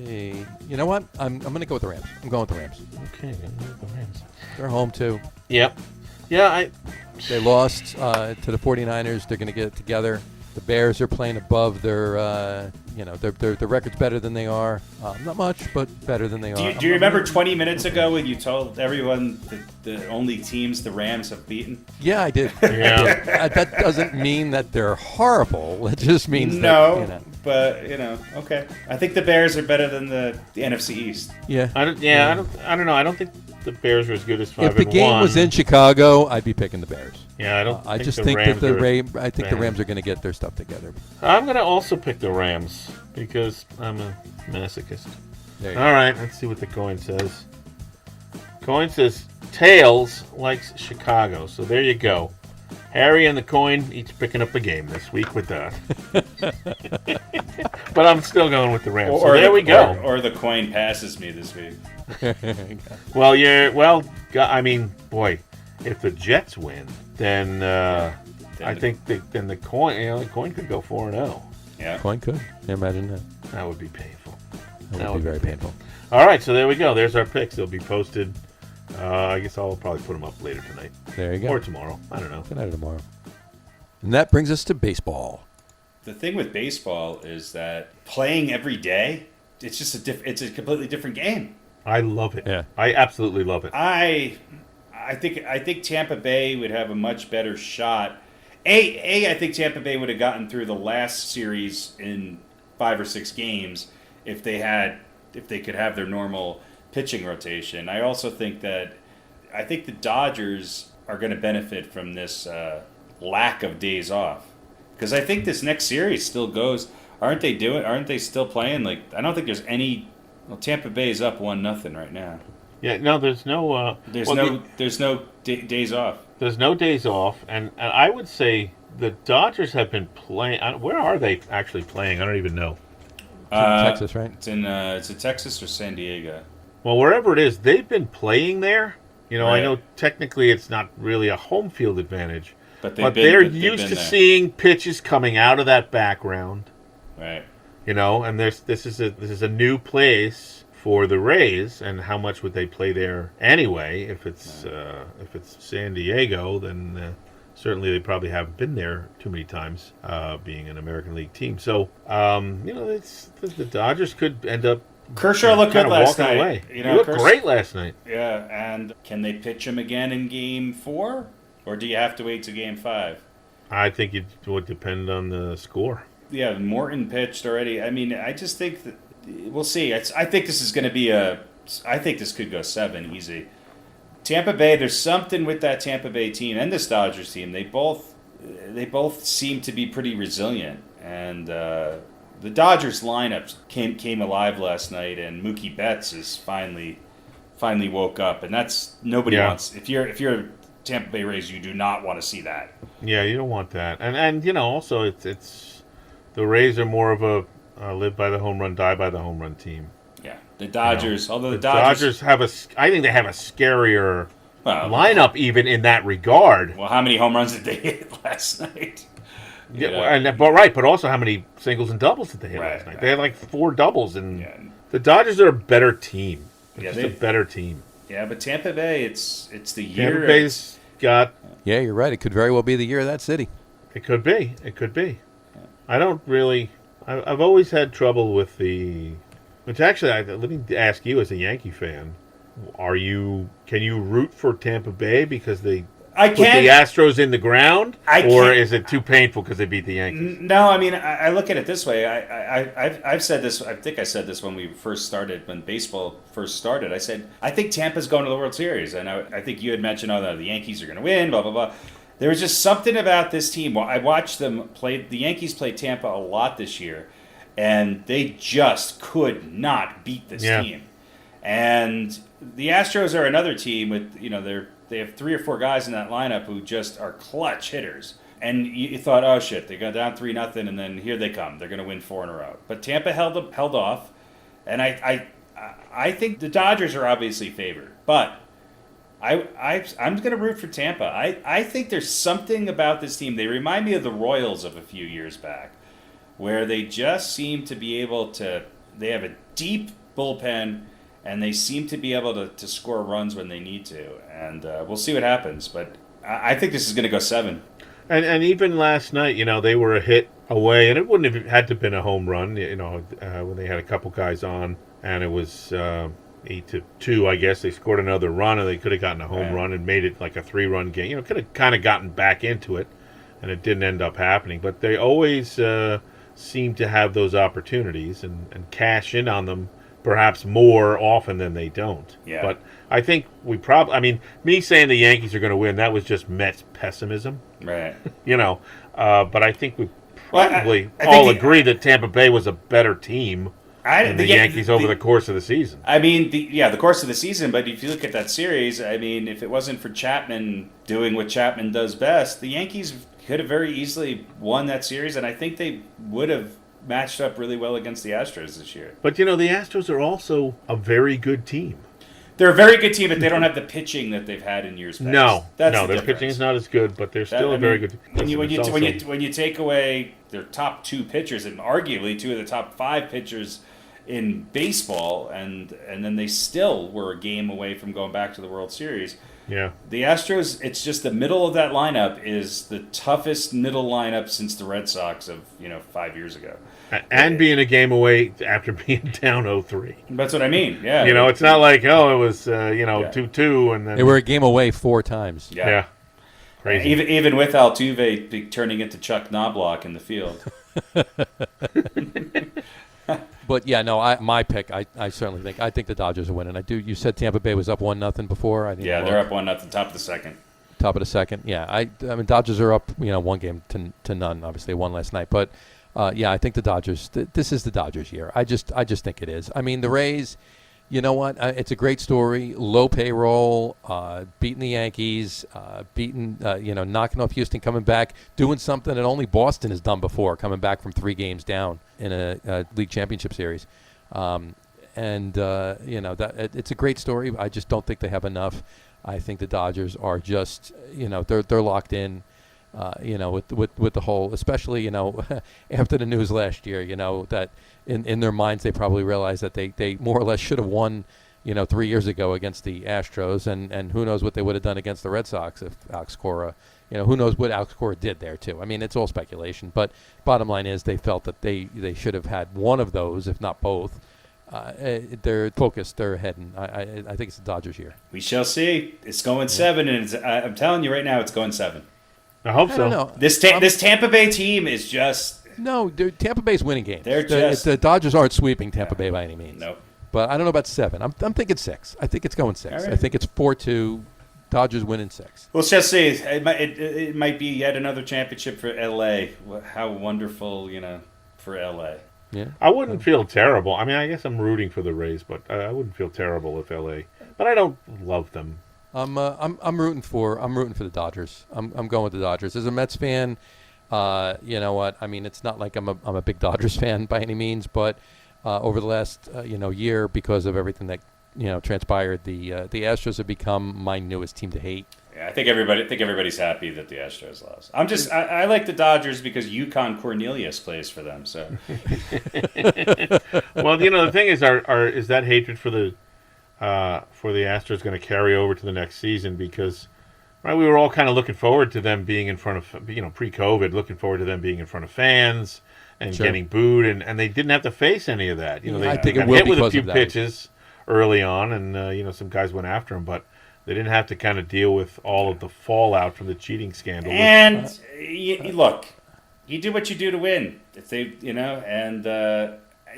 Hey, you know what? I'm gonna go with the Rams. I'm going with the Rams. Okay, I'm going with the Rams. They're home too. Yep. Yeah, They lost to the 49ers. They're going to get it together. The Bears are playing above their, their record's better than they are. Not much, but better than they are. Do you remember 20 minutes ago when you told everyone the only teams the Rams have beaten? Yeah, I did. Yeah. That doesn't mean that they're horrible. It just means but okay. I think the Bears are better than the NFC East. Yeah. I don't know. I don't think the Bears are as good as 5-1. If the game was in Chicago, I'd be picking the Bears. Yeah, I just think that the Rams are going to get their stuff together. I'm going to also pick the Rams because I'm a masochist. All right, let's see what the coin says. Coin says tails likes Chicago. So there you go. Harry and the coin each picking up a game this week with that. But I'm still going with the Rams. So there we go. Or the coin passes me this week. Well, I mean, boy, if the Jets win, then I think the coin could go 4-0. Yeah, coin could. Imagine that. That would be painful. That would be very painful. All right, so there we go. There's our picks. They'll be posted. I guess I'll probably put them up later tonight. There you go. Or tomorrow. I don't know. Tonight or tomorrow. And that brings us to baseball. The thing with baseball is that playing every day, it's just it's a completely different game. I love it. Yeah. I absolutely love it. I think Tampa Bay would have a much better shot. I think Tampa Bay would have gotten through the last series in 5 or 6 games if they could have their normal pitching rotation. I also think the Dodgers are going to benefit from this lack of days off, because I think this next series still goes. Aren't they still playing? Like, I don't think there's any. Well, Tampa Bay is up 1-0 right now. Yeah, no, there's no. There's no days off. There's no days off, and I would say the Dodgers have been playing. Where are they actually playing? I don't even know. It's in Texas, right? It's in Texas or San Diego. Well, wherever it is, they've been playing there, You know, Right. I know technically it's not really a home field advantage, But they're used to there. seeing pitches coming out of that background. Right. You know, and this is a new place for the Rays, and how much would they play there anyway? If it's San Diego, then certainly they probably haven't been there too many times, being an American League team. So you know, the Dodgers could end up. Kershaw looked good kinda last walking night. away. You He know, looked great last night. Yeah, and can they pitch him again in Game 4, or do you have to wait to Game 5? I think it would depend on the score. Yeah, Morton pitched already. I mean, I just think that we'll see. I think this is going to be I think this could go 7 easy. Tampa Bay. There's something with that Tampa Bay team and this Dodgers team. They both seem to be pretty resilient, and the Dodgers lineup came alive last night, and Mookie Betts is finally woke up, and that's nobody wants. If you're a Tampa Bay Rays, you do not want to see that. Yeah, you don't want that, and you know, also it's the Rays are more of a live by the home run, die by the home run team. Yeah, the Dodgers. You know, Although the the Dodgers have I think they have a scarier well, lineup even in that regard. Well, how many home runs did they hit last night? Yeah, but also how many singles and doubles did they hit last night? Right. They had like 4 doubles, and the Dodgers are a better team. It's just a better team. Yeah, but Tampa Bay, it's the year. Tampa Bay's got. Yeah, you're right. It could very well be the year of that city. It could be. It could be. I don't really. I've always had trouble with the. Which actually, let me ask you, as a Yankee fan, can you root for Tampa Bay because they I put can't. the Astros in the ground, I or can't- is it too painful because they beat the Yankees? No, I mean, I look at it this way. I've said this. I think I said this when we first started, when baseball first started. I said I think Tampa's going to the World Series, and I think you had mentioned, the Yankees are going to win. Blah blah blah. There was just something about this team. I watched them play. The Yankees played Tampa a lot this year, and they just could not beat this team. And the Astros are another team with they have 3 or 4 guys in that lineup who just are clutch hitters. And you thought, oh shit, they got down 3-0, and then here they come. They're going to win 4 in a row. But Tampa held off, and I think the Dodgers are obviously favored, but I'm going to root for Tampa. I think there's something about this team. They remind me of the Royals of a few years back, where they just seem to be able to. They have a deep bullpen, and they seem to be able to score runs when they need to. And we'll see what happens. But I think this is going to go 7. And even last night, they were a hit away, and it wouldn't have had to have been a home run, when they had a couple guys on, and it was 8-2, I guess. They scored another run, and they could have gotten a home run and made it like a 3-run game. Could have kind of gotten back into it, and it didn't end up happening. But they always seem to have those opportunities and cash in on them perhaps more often than they don't. Yeah. But I think me saying the Yankees are going to win, that was just Mets pessimism. Right. But I think we probably I all think agree that Tampa Bay was a better team than the Yankees over the course of the season. I mean, the course of the season, but if you look at that series, I mean, if it wasn't for Chapman doing what Chapman does best, the Yankees could have very easily won that series, and I think they would have matched up really well against the Astros this year. But, the Astros are also a very good team. They're a very good team, but they don't have the pitching that they've had in years past. No, their their pitching is not as good, but they're still a very good team. When you take away their top 2 pitchers, and arguably 2 of the top 5 pitchers in baseball, and then they still were a game away from going back to the World Series. Yeah. The Astros, it's just the middle of that lineup is the toughest middle lineup since the Red Sox of 5 years ago. And being a game away after being down 0-3. That's what I mean. Yeah. It's not like, it was 2-2 and then They were a game away 4 times. Yeah. Crazy. Even with Altuve turning into Chuck Knobloch in the field. But yeah, no, my pick. I certainly think the Dodgers are winning. I do. You said Tampa Bay was up 1-0 before. I think they're up 1-0, top of the second. Top of the second. Yeah, I mean Dodgers are up 1 game to none. Obviously, won last night, but I think the Dodgers. This is the Dodgers' year. I just think it is. I mean the Rays. You know what? It's a great story. Low payroll, beating the Yankees, knocking off Houston, coming back, doing something that only Boston has done before, coming back from 3 games down in a league championship series. It's a great story. I just don't think they have enough. I think the Dodgers are just, they're locked in. With the whole, especially, after the news last year, that in their minds they probably realized that they more or less should have won, 3 years ago against the Astros, and who knows what they would have done against the Red Sox if Alex Cora, who knows what Alex Cora did there too. I mean, it's all speculation, but bottom line is they felt that they should have had one of those, if not both. They're focused, they're heading. I think it's the Dodgers year. We shall see. It's going 7, and I'm telling you right now, it's going 7. I hope I so. don't know. This Tampa Bay team is just... No, Tampa Bay's winning games. The Dodgers aren't sweeping Tampa Bay by any means. Nope. But I don't know about 7. I'm thinking 6. I think it's going 6. All right. I think it's 4-2. Dodgers winning 6. We'll just see. It might be yet another championship for L.A. How wonderful, for L.A. Yeah. I wouldn't feel terrible. I mean, I guess I'm rooting for the Rays, but I wouldn't feel terrible if LA. But I don't love them. I'm rooting for the Dodgers. I'm going with the Dodgers. As a Mets fan, you know what? I mean, it's not like I'm a big Dodgers fan by any means, but over the last year, because of everything that transpired, the Astros have become my newest team to hate. Yeah, I think everybody's happy that the Astros lost. I like the Dodgers because Yukon Cornelius plays for them. So, well, the thing is, is that hatred for the Astros going to carry over to the next season? Because we were all kind of looking forward to them being in front of pre-COVID, looking forward to them being in front of fans and getting booed, and they didn't have to face any of that. They I think it got will hit with a because few of that. pitches early on, and some guys went after them, but they didn't have to kind of deal with all of the fallout from the cheating scandal. And look, you do what you do to win. If they,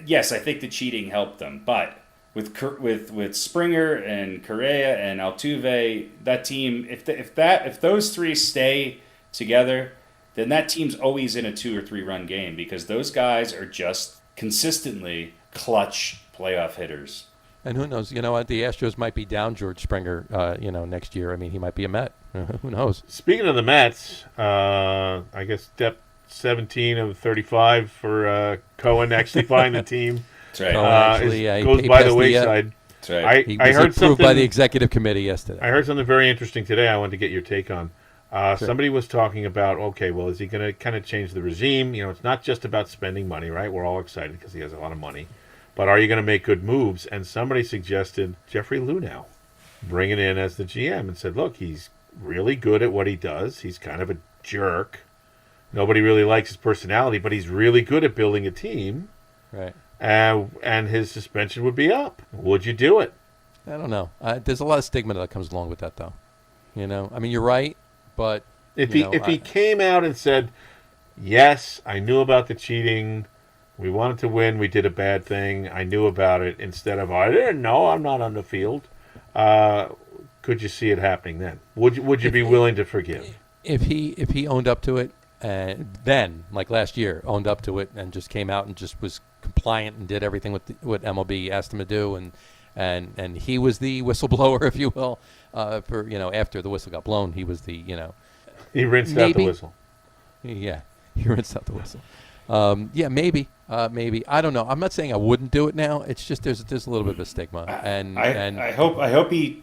yes, I think the cheating helped them, but with Springer and Correa and Altuve, that team, if those three stay together, then that team's always in a 2 or 3 run game because those guys are just consistently clutch playoff hitters. And who knows? The Astros might be down George Springer, next year. I mean, he might be a Met. Who knows? Speaking of the Mets, I guess step 17 of 35 for Cohen actually buying the team. That's right. Goes by the wayside. That's right. He I was heard approved something by the executive committee yesterday. I heard something very interesting today. I wanted to get your take on. Somebody was talking about, okay, well, is he going to kind of change the regime? It's not just about spending money, right? We're all excited because he has a lot of money. But are you going to make good moves? And somebody suggested Jeffrey Luhnow, bring it in as the GM, and said, look, he's really good at what he does. He's kind of a jerk. Nobody really likes his personality, but he's really good at building a team. Right. And his suspension would be up. Would you do it? I don't know. There's a lot of stigma that comes along with that, though. I mean, you're right, but if he came out and said, yes, I knew about the cheating. We wanted to win. We did a bad thing. I knew about it. Instead of, I didn't know. I'm not on the field. Could you see it happening then? Would you be willing to forgive? If he owned up to it, then, like last year, owned up to it and just came out and just was compliant and did everything what MLB asked him to do, and he was the whistleblower, if you will, for after the whistle got blown, he was the He rinsed out the whistle. Yeah, he rinsed out the whistle. Maybe. I don't know. I'm not saying I wouldn't do it now. It's just there's a little bit of a stigma, and I hope he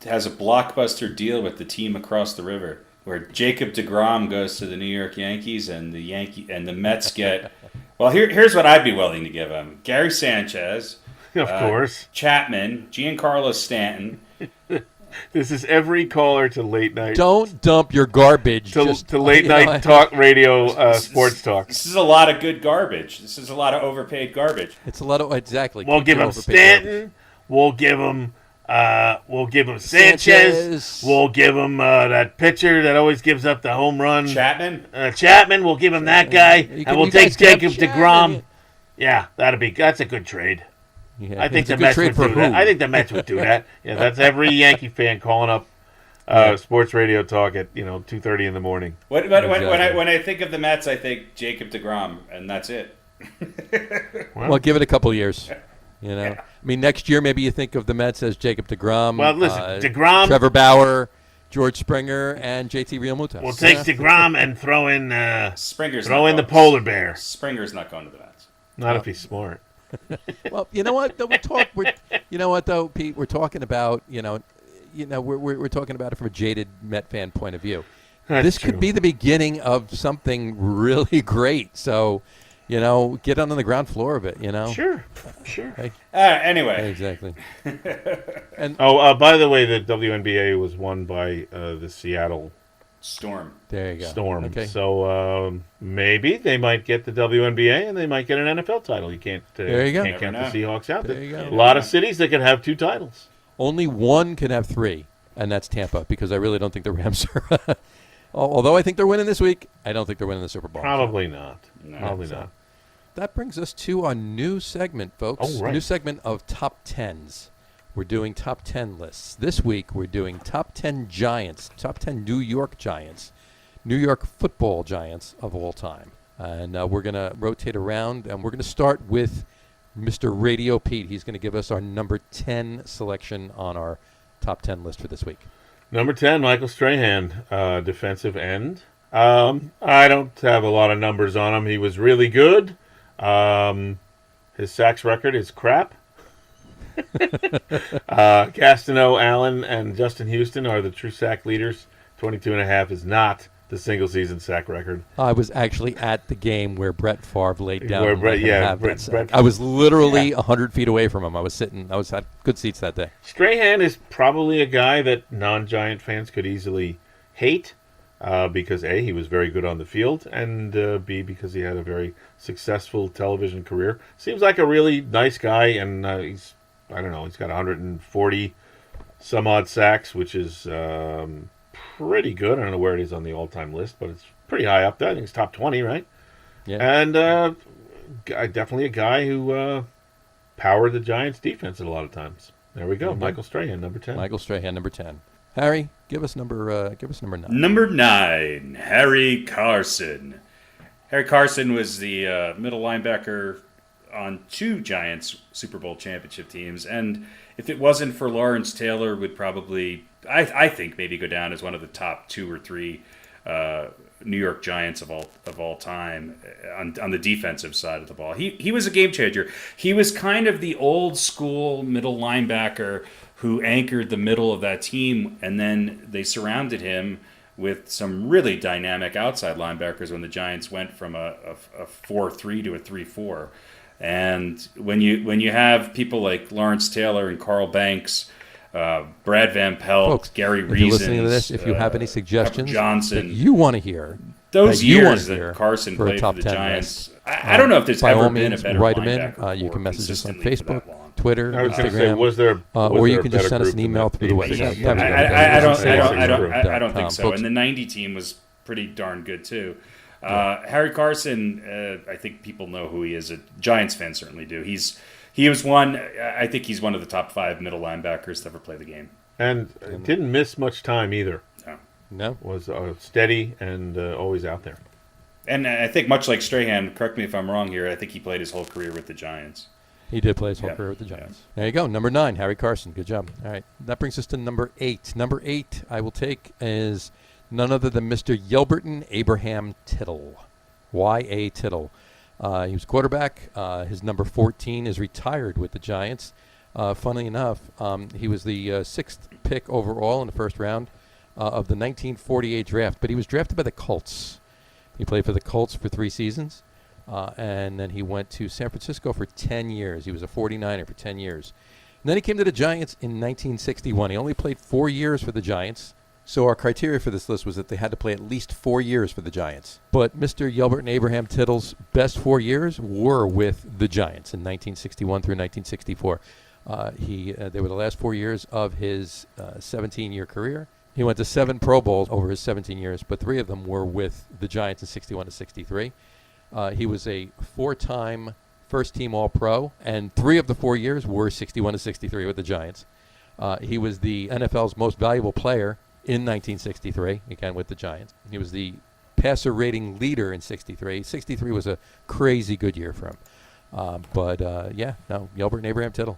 has a blockbuster deal with the team across the river, where Jacob deGrom goes to the New York Yankees, and the Mets get. Well, here's what I'd be willing to give him: Gary Sanchez, of course, Chapman, Giancarlo Stanton. This is every caller to late night. Don't dump your garbage to late night talk radio, sports talk. This is a lot of good garbage. This is a lot of overpaid garbage. It's a lot of exactly. We'll give him Stanton. We'll give him Sanchez. We'll give him that pitcher that always gives up the home run. Chapman. We'll give him that guy, and we'll take Jacob deGrom. Yeah, that's a good trade. Yeah, I think the Mets would do that. I think the Mets would do that. Yeah, that's every Yankee fan calling up sports radio talk at 2:30 in the morning. When I think of the Mets, I think Jacob deGrom, and that's it. Well, give it a couple years. I mean, next year maybe you think of the Mets as Jacob deGrom. Well, listen, deGrom, Trevor Bauer, George Springer, and JT Realmuto. We'll take deGrom and throw in Springer's. Throw in the polar bear. Springer's not going to the Mets. Not if he's smart. Well, you know what? Though Pete, we're talking about we're talking about it from a jaded Met fan point of view. That's This true. could be the beginning of something really great. So, get on the ground floor of it. Sure. Hey, Anyway. exactly. By the way, the WNBA was won by the Seattle Storm. There you go. Storm. Okay. So maybe they might get the WNBA and they might get an NFL title. You can't. There you go. Can't count the Never know. Seahawks out. There you go. A lot of cities that could have 2 titles. Only one can have 3, and that's Tampa, because I really don't think the Rams are. Although I think they're winning this week, I don't think they're winning the Super Bowl. Probably not. No. Probably So not. that brings us to our new segment, folks. Oh, right. New segment of Top 10s. We're doing Top 10 lists. This week, we're doing Top 10 Giants, Top 10 New York Giants, New York football Giants of all time. And we're going to rotate around, and we're going to start with Mr. Radio Pete. He's going to give us our number 10 selection on our Top 10 list for this week. Number 10, Michael Strahan, defensive end. I don't have a lot of numbers on him. He was really good. His sacks record is crap. Gastineau, Allen, and Justin Houston are the true sack leaders. 22.5 is not the single-season sack record. I was actually at the game where Brett Favre laid down. Where and Brett- let him yeah, have Brett- that sack. Brett- I was literally 100 feet away from him. I was had good seats that day. Strahan is probably a guy that non-Giant fans could easily hate because A, he was very good on the field, and B, because he had a very successful television career. Seems like a really nice guy, and he's got 140 some odd sacks, which is pretty good. I don't know where it is on the all-time list, but it's pretty high up there. I think it's top 20, right? Yeah. And definitely a guy who powered the Giants' defense at a lot of times. There we go. Mhm. Michael Strahan, number 10. Michael Strahan, number 10. Harry, give us number 9. Number 9, Harry Carson. Harry Carson was the middle linebacker on 2 Giants Super Bowl championship teams, and if it wasn't for Lawrence Taylor, would probably, I think, maybe go down as one of the top 2 or 3 New York Giants of all time on the defensive side of the ball. He was a game changer. He was kind of the old school middle linebacker who anchored the middle of that team, and then they surrounded him with some really dynamic outside linebackers when the Giants went from a 4-3 to a 3-4. And when you have people like Lawrence Taylor and Carl Banks, Brad Van Pelt, Folks, Gary if you're Reasons, listening to this, if you have any suggestions Johnson, that you want to hear, those that you wanna years hear that Carson for a played top for the 10 Giants, list, I don't know if there's by ever all been a means, better write them linebacker in. You core can message us on consistently for Facebook, that long. Twitter, I was going to say, Instagram, was there or you a can just better send us group an email than through the that? website. Yeah, I don't think so. Folks, And the 90 team was pretty darn good too. Harry Carson, I think people know who he is. Giants fans certainly do. He was one. I think he's one of the top 5 middle linebackers to ever play the game. And didn't miss much time either. No. Was steady and always out there. And I think much like Strahan, correct me if I'm wrong here, I think he played his whole career with the Giants. He did play his whole career with the Giants. There you go. Number 9, Harry Carson. Good job. All right. That brings us to number 8. Number 8 I will take is none other than Mr. Yelberton Abraham Tittle. Y.A. Tittle. He was quarterback. His number 14 is retired with the Giants. Funnily enough, he was the 6th pick overall in the first round of the 1948 draft, but he was drafted by the Colts. He played for the Colts for 3 seasons, and then he went to San Francisco for 10 years. He was a 49er for 10 years. And then he came to the Giants in 1961. He only played 4 years for the Giants. So our criteria for this list was that they had to play at least 4 years for the Giants. But Mr. Yelberton Abraham Tittle's best 4 years were with the Giants in 1961 through 1964. They were the last 4 years of his 17-year career. He went to 7 Pro Bowls over his 17 years, but 3 of them were with the Giants in 61 to 63. He was a 4-time first-team All-Pro, and 3 of the 4 years were 61 to 63 with the Giants. He was the NFL's most valuable player in 1963, again with the Giants. He was the passer rating leader in 63. 63 was a crazy good year for him. Yelberton Abraham Tittle,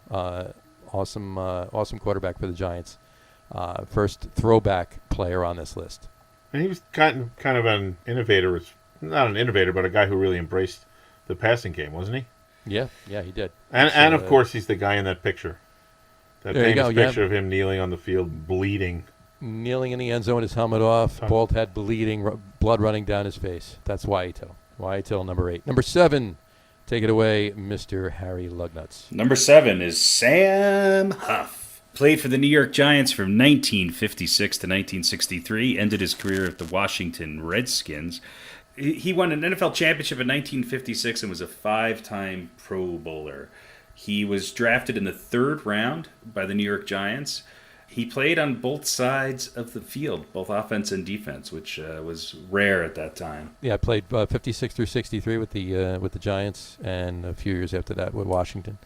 awesome quarterback for the Giants. First throwback player on this list. And he was kind of an innovator, not an innovator, but a guy who really embraced the passing game, wasn't he? Yeah, he did. And of course, he's the guy in that picture. That There you famous go, picture of him kneeling on the field, bleeding. Kneeling in the end zone, his helmet off, bald head bleeding, blood running down his face. That's Wyatt Till, number 8. Number 7, take it away, Mr. Harry Lug Nutz. Number 7 is Sam Huff. Played for the New York Giants from 1956 to 1963. Ended his career at the Washington Redskins. He won an NFL championship in 1956 and was a 5-time Pro Bowler. He was drafted in the 3rd round by the New York Giants. He played on both sides of the field, both offense and defense, which was rare at that time. Yeah, I played 56 through 63 with the Giants, and a few years after that with Washington.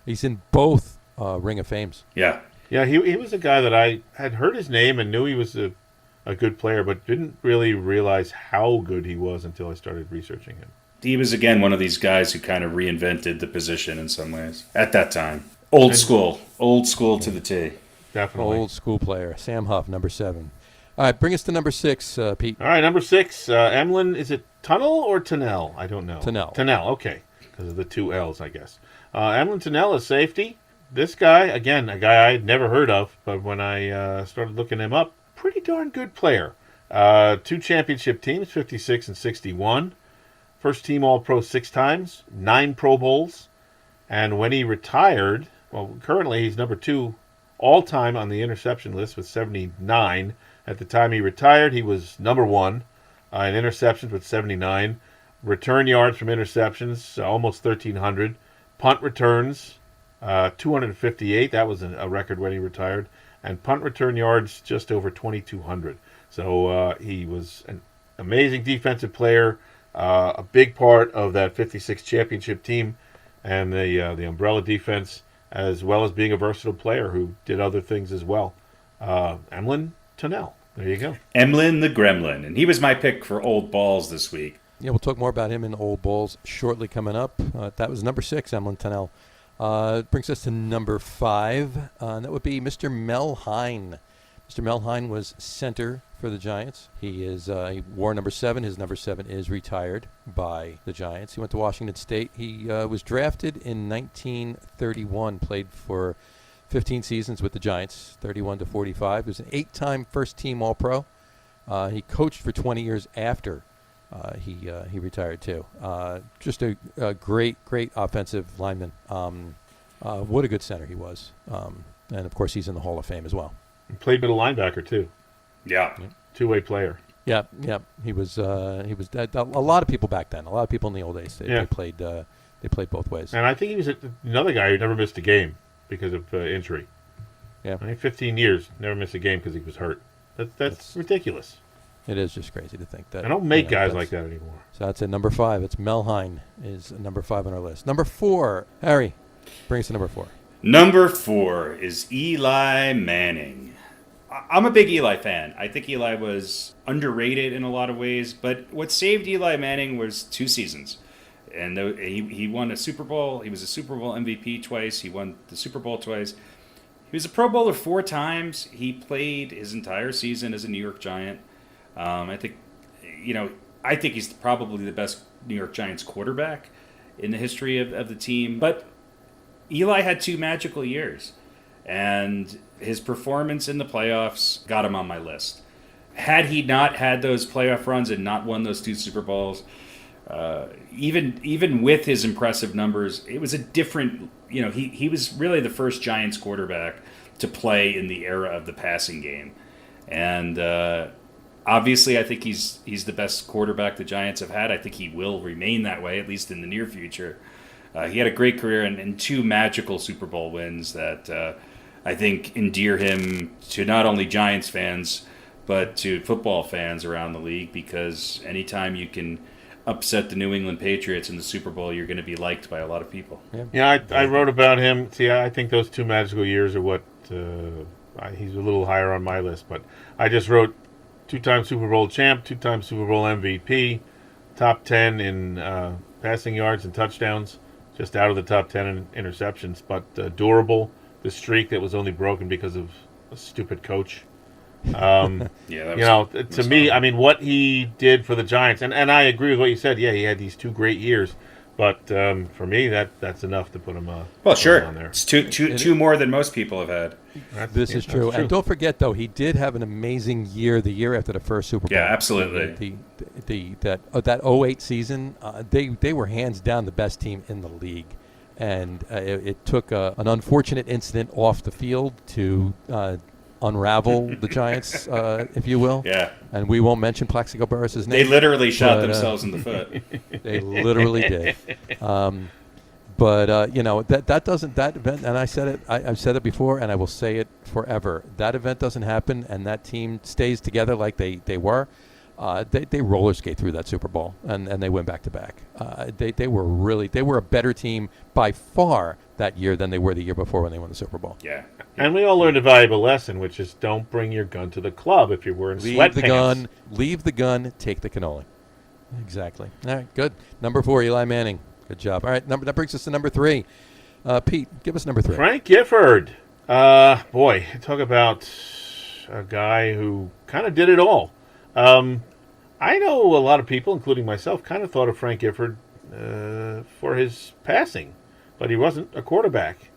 He's in both Ring of Fames. Yeah. Yeah, he was a guy that I had heard his name and knew he was a good player, but didn't really realize how good he was until I started researching him. He was, again, one of these guys who kind of reinvented the position in some ways at that time. Old school to the T. Definitely. Old school player. Sam Huff, number 7. All right, bring us to number 6, Pete. All right, number 6, Emlyn, is it Tunnel or Tunnell? I don't know. Tunnell, okay, because of the 2 L's, I guess. Emlyn Tunnell is safety. This guy, again, a guy I'd never heard of, but when I started looking him up, pretty darn good player. 2 championship teams, 56 and 61. First team All-Pro 6 times, 9 Pro Bowls. And when he retired, well, currently he's number 2 all-time on the interception list with 79. At the time he retired, he was number 1 in interceptions with 79. Return yards from interceptions, almost 1,300. Punt returns, 258. That was a record when he retired. And punt return yards, just over 2,200. So he was an amazing defensive player, a big part of that 56 championship team and the umbrella defense, as well as being a versatile player who did other things as well. Emlyn Tunnell. There you go. Emlyn the Gremlin. And he was my pick for Old Balls this week. Yeah, we'll talk more about him in Old Bulls shortly coming up. That was number 6, Emlyn Tunnell. Brings us to number 5. That would be Mr. Mel Hein. Mr. Mel Hein was center for the Giants. He wore number 7. His number 7 is retired by the Giants. He went to Washington State. He was drafted in 1931, played for 15 seasons with the Giants, 31 to 45. He was an 8-time first-team All-Pro. He coached for 20 years after he retired too. Just a great offensive lineman. What a good center he was. And of course he's in the Hall of Fame as well. He played middle linebacker too. Yeah. 2-way player. Yeah. He was a lot of people back then. A lot of people in the old days. They played both ways. And I think he was another guy who never missed a game because of injury. Yeah. I think 15 years, never missed a game because he was hurt. That's ridiculous. It is just crazy to think that. I don't make guys like that anymore. So that's at number 5. It's Mel Hein is number 5 on our list. Number 4, Harry, bring us to number 4. Number 4 is Eli Manning. I'm a big Eli fan. I think Eli was underrated in a lot of ways, but what saved Eli Manning was 2 seasons. And he won a Super Bowl. He was a Super Bowl MVP twice. He won the Super Bowl twice. He was a Pro Bowler 4 times. He played his entire season as a New York Giant. I think he's probably the best New York Giants quarterback in the history of the team. But Eli had 2 magical years, and his performance in the playoffs got him on my list. Had he not had those playoff runs and not won those 2 Super Bowls, even with his impressive numbers, it was a different. He was really the first Giants quarterback to play in the era of the passing game, and. Obviously, I think he's the best quarterback the Giants have had. I think he will remain that way, at least in the near future. He had a great career and 2 magical Super Bowl wins that I think endear him to not only Giants fans, but to football fans around the league, because anytime you can upset the New England Patriots in the Super Bowl, you're going to be liked by a lot of people. Yeah, I wrote about him. See, I think those 2 magical years are what he's a little higher on my list, but I just wrote 2-time Super Bowl champ, 2-time Super Bowl MVP, top 10 in passing yards and touchdowns, just out of the top 10 in interceptions, but durable, the streak that was only broken because of a stupid coach. To me, I mean, what he did for the Giants, and I agree with what you said. Yeah, he had these 2 great years, But for me, that's enough to put him Well, sure. on there. It's two more than most people have had. This is true. And don't forget, though, he did have an amazing year the year after the first Super Bowl. Yeah, absolutely. That 08 season, they were hands down the best team in the league. And it took an unfortunate incident off the field to unravel the Giants, if you will. Yeah. And we won't mention Plaxico Burress' name. They literally shot themselves in the foot. They literally did. But that doesn't, that event, and I said it, I've said it before, and I will say it forever. That event doesn't happen, and that team stays together like they were. They roller skate through that Super Bowl, and they went back to back. They were a better team by far that year than they were the year before when they won the Super Bowl. Yeah. And we all learned a valuable lesson, which is don't bring your gun to the club if you're wearing sweatpants. Leave the gun, take the cannoli. Exactly. All right, good. Number 4, Eli Manning. Good job. All right, that brings us to number 3. Pete, give us number 3. Frank Gifford. Boy, talk about a guy who kind of did it all. I know a lot of people, including myself, kind of thought of Frank Gifford for his passing, but he wasn't a quarterback.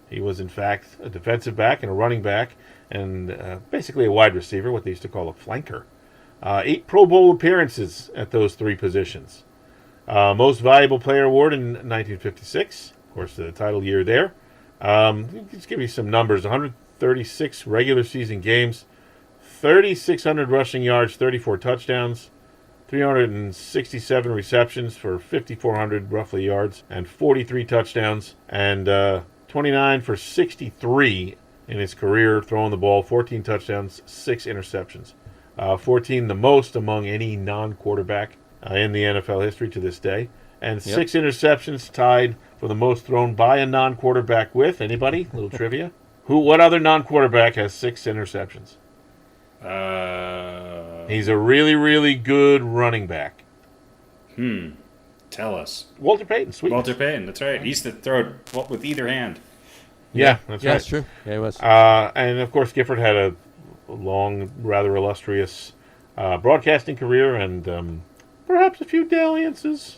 He was, in fact, a defensive back and a running back and basically a wide receiver, what they used to call a flanker. 8 Pro Bowl appearances at those 3 positions. Most Valuable Player Award in 1956, of course, the title year there. Just give you some numbers. 136 regular season games, 3,600 rushing yards, 34 touchdowns, 367 receptions for 5,400 roughly yards, and 43 touchdowns, and 29 for 63 in his career, throwing the ball, 14 touchdowns, 6 interceptions. 14 the most among any non-quarterback in the NFL history to this day. And 6 interceptions, tied for the most thrown by a non-quarterback with, anybody? Little trivia. What other non-quarterback has 6 interceptions? He's a really, really good running back. Tell us. Walter Payton, sweet. Walter Payton, that's right. He used to throw it with either hand. Yeah, that's right. That's true. Yeah, he was. And, of course, Gifford had a long, rather illustrious broadcasting career and perhaps a few dalliances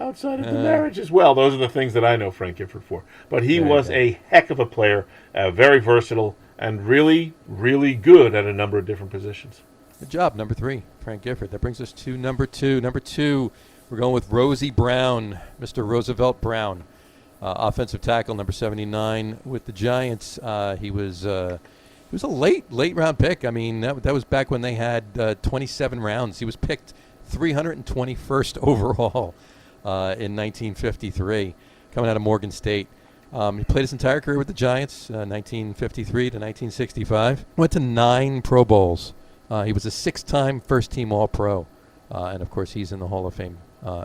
outside of the marriage as well. Those are the things that I know Frank Gifford for. But he was a heck of a player, very versatile, and really, really good at a number of different positions. Good job, number 3, Frank Gifford. That brings us to number 2. Number 2, we're going with Rosie Brown, Mr. Roosevelt Brown, offensive tackle, number 79 with the Giants. He was a late round pick. I mean, that was back when they had 27 rounds. He was picked 321st overall in 1953, coming out of Morgan State. He played his entire career with the Giants, 1953 to 1965. Went to 9 Pro Bowls. He was a 6-time first-team All-Pro, and of course he's in the Hall of Fame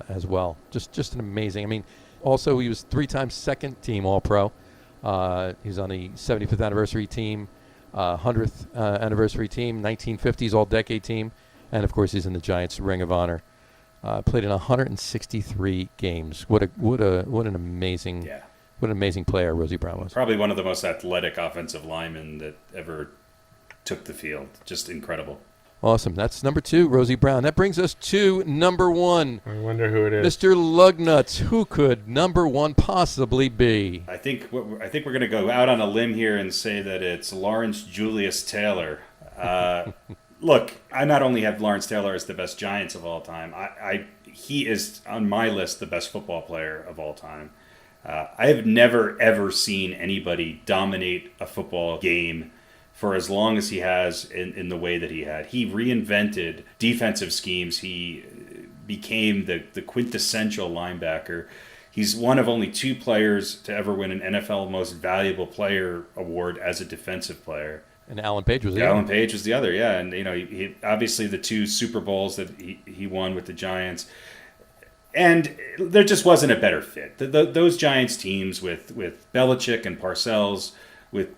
as well. Just an amazing. I mean, also he was 3-time second-team All-Pro. He was on the 75th anniversary team, 100th anniversary team, 1950s All-Decade team, and of course he's in the Giants Ring of Honor. Played in 163 games. What an amazing. Yeah. What an amazing player Rosie Brown was. Probably one of the most athletic offensive linemen that ever took the field. Just incredible. Awesome. That's number 2, Rosie Brown. That brings us to number 1. I wonder who it is. Mr. Lug Nutz. Who could number 1 possibly be? I think we're going to go out on a limb here and say that it's Lawrence Julius Taylor. Look, I not only have Lawrence Taylor as the best Giants of all time, he is on my list the best football player of all time. I have never, ever seen anybody dominate a football game for as long as he has in the way that he had. He reinvented defensive schemes. He became the quintessential linebacker. He's one of only 2 players to ever win an NFL Most Valuable Player award as a defensive player. And Alan Page was the other. Alan Page was the other, yeah. And, he obviously the 2 Super Bowls that he won with the Giants. And there just wasn't a better fit. Those Giants teams with Belichick and Parcells, with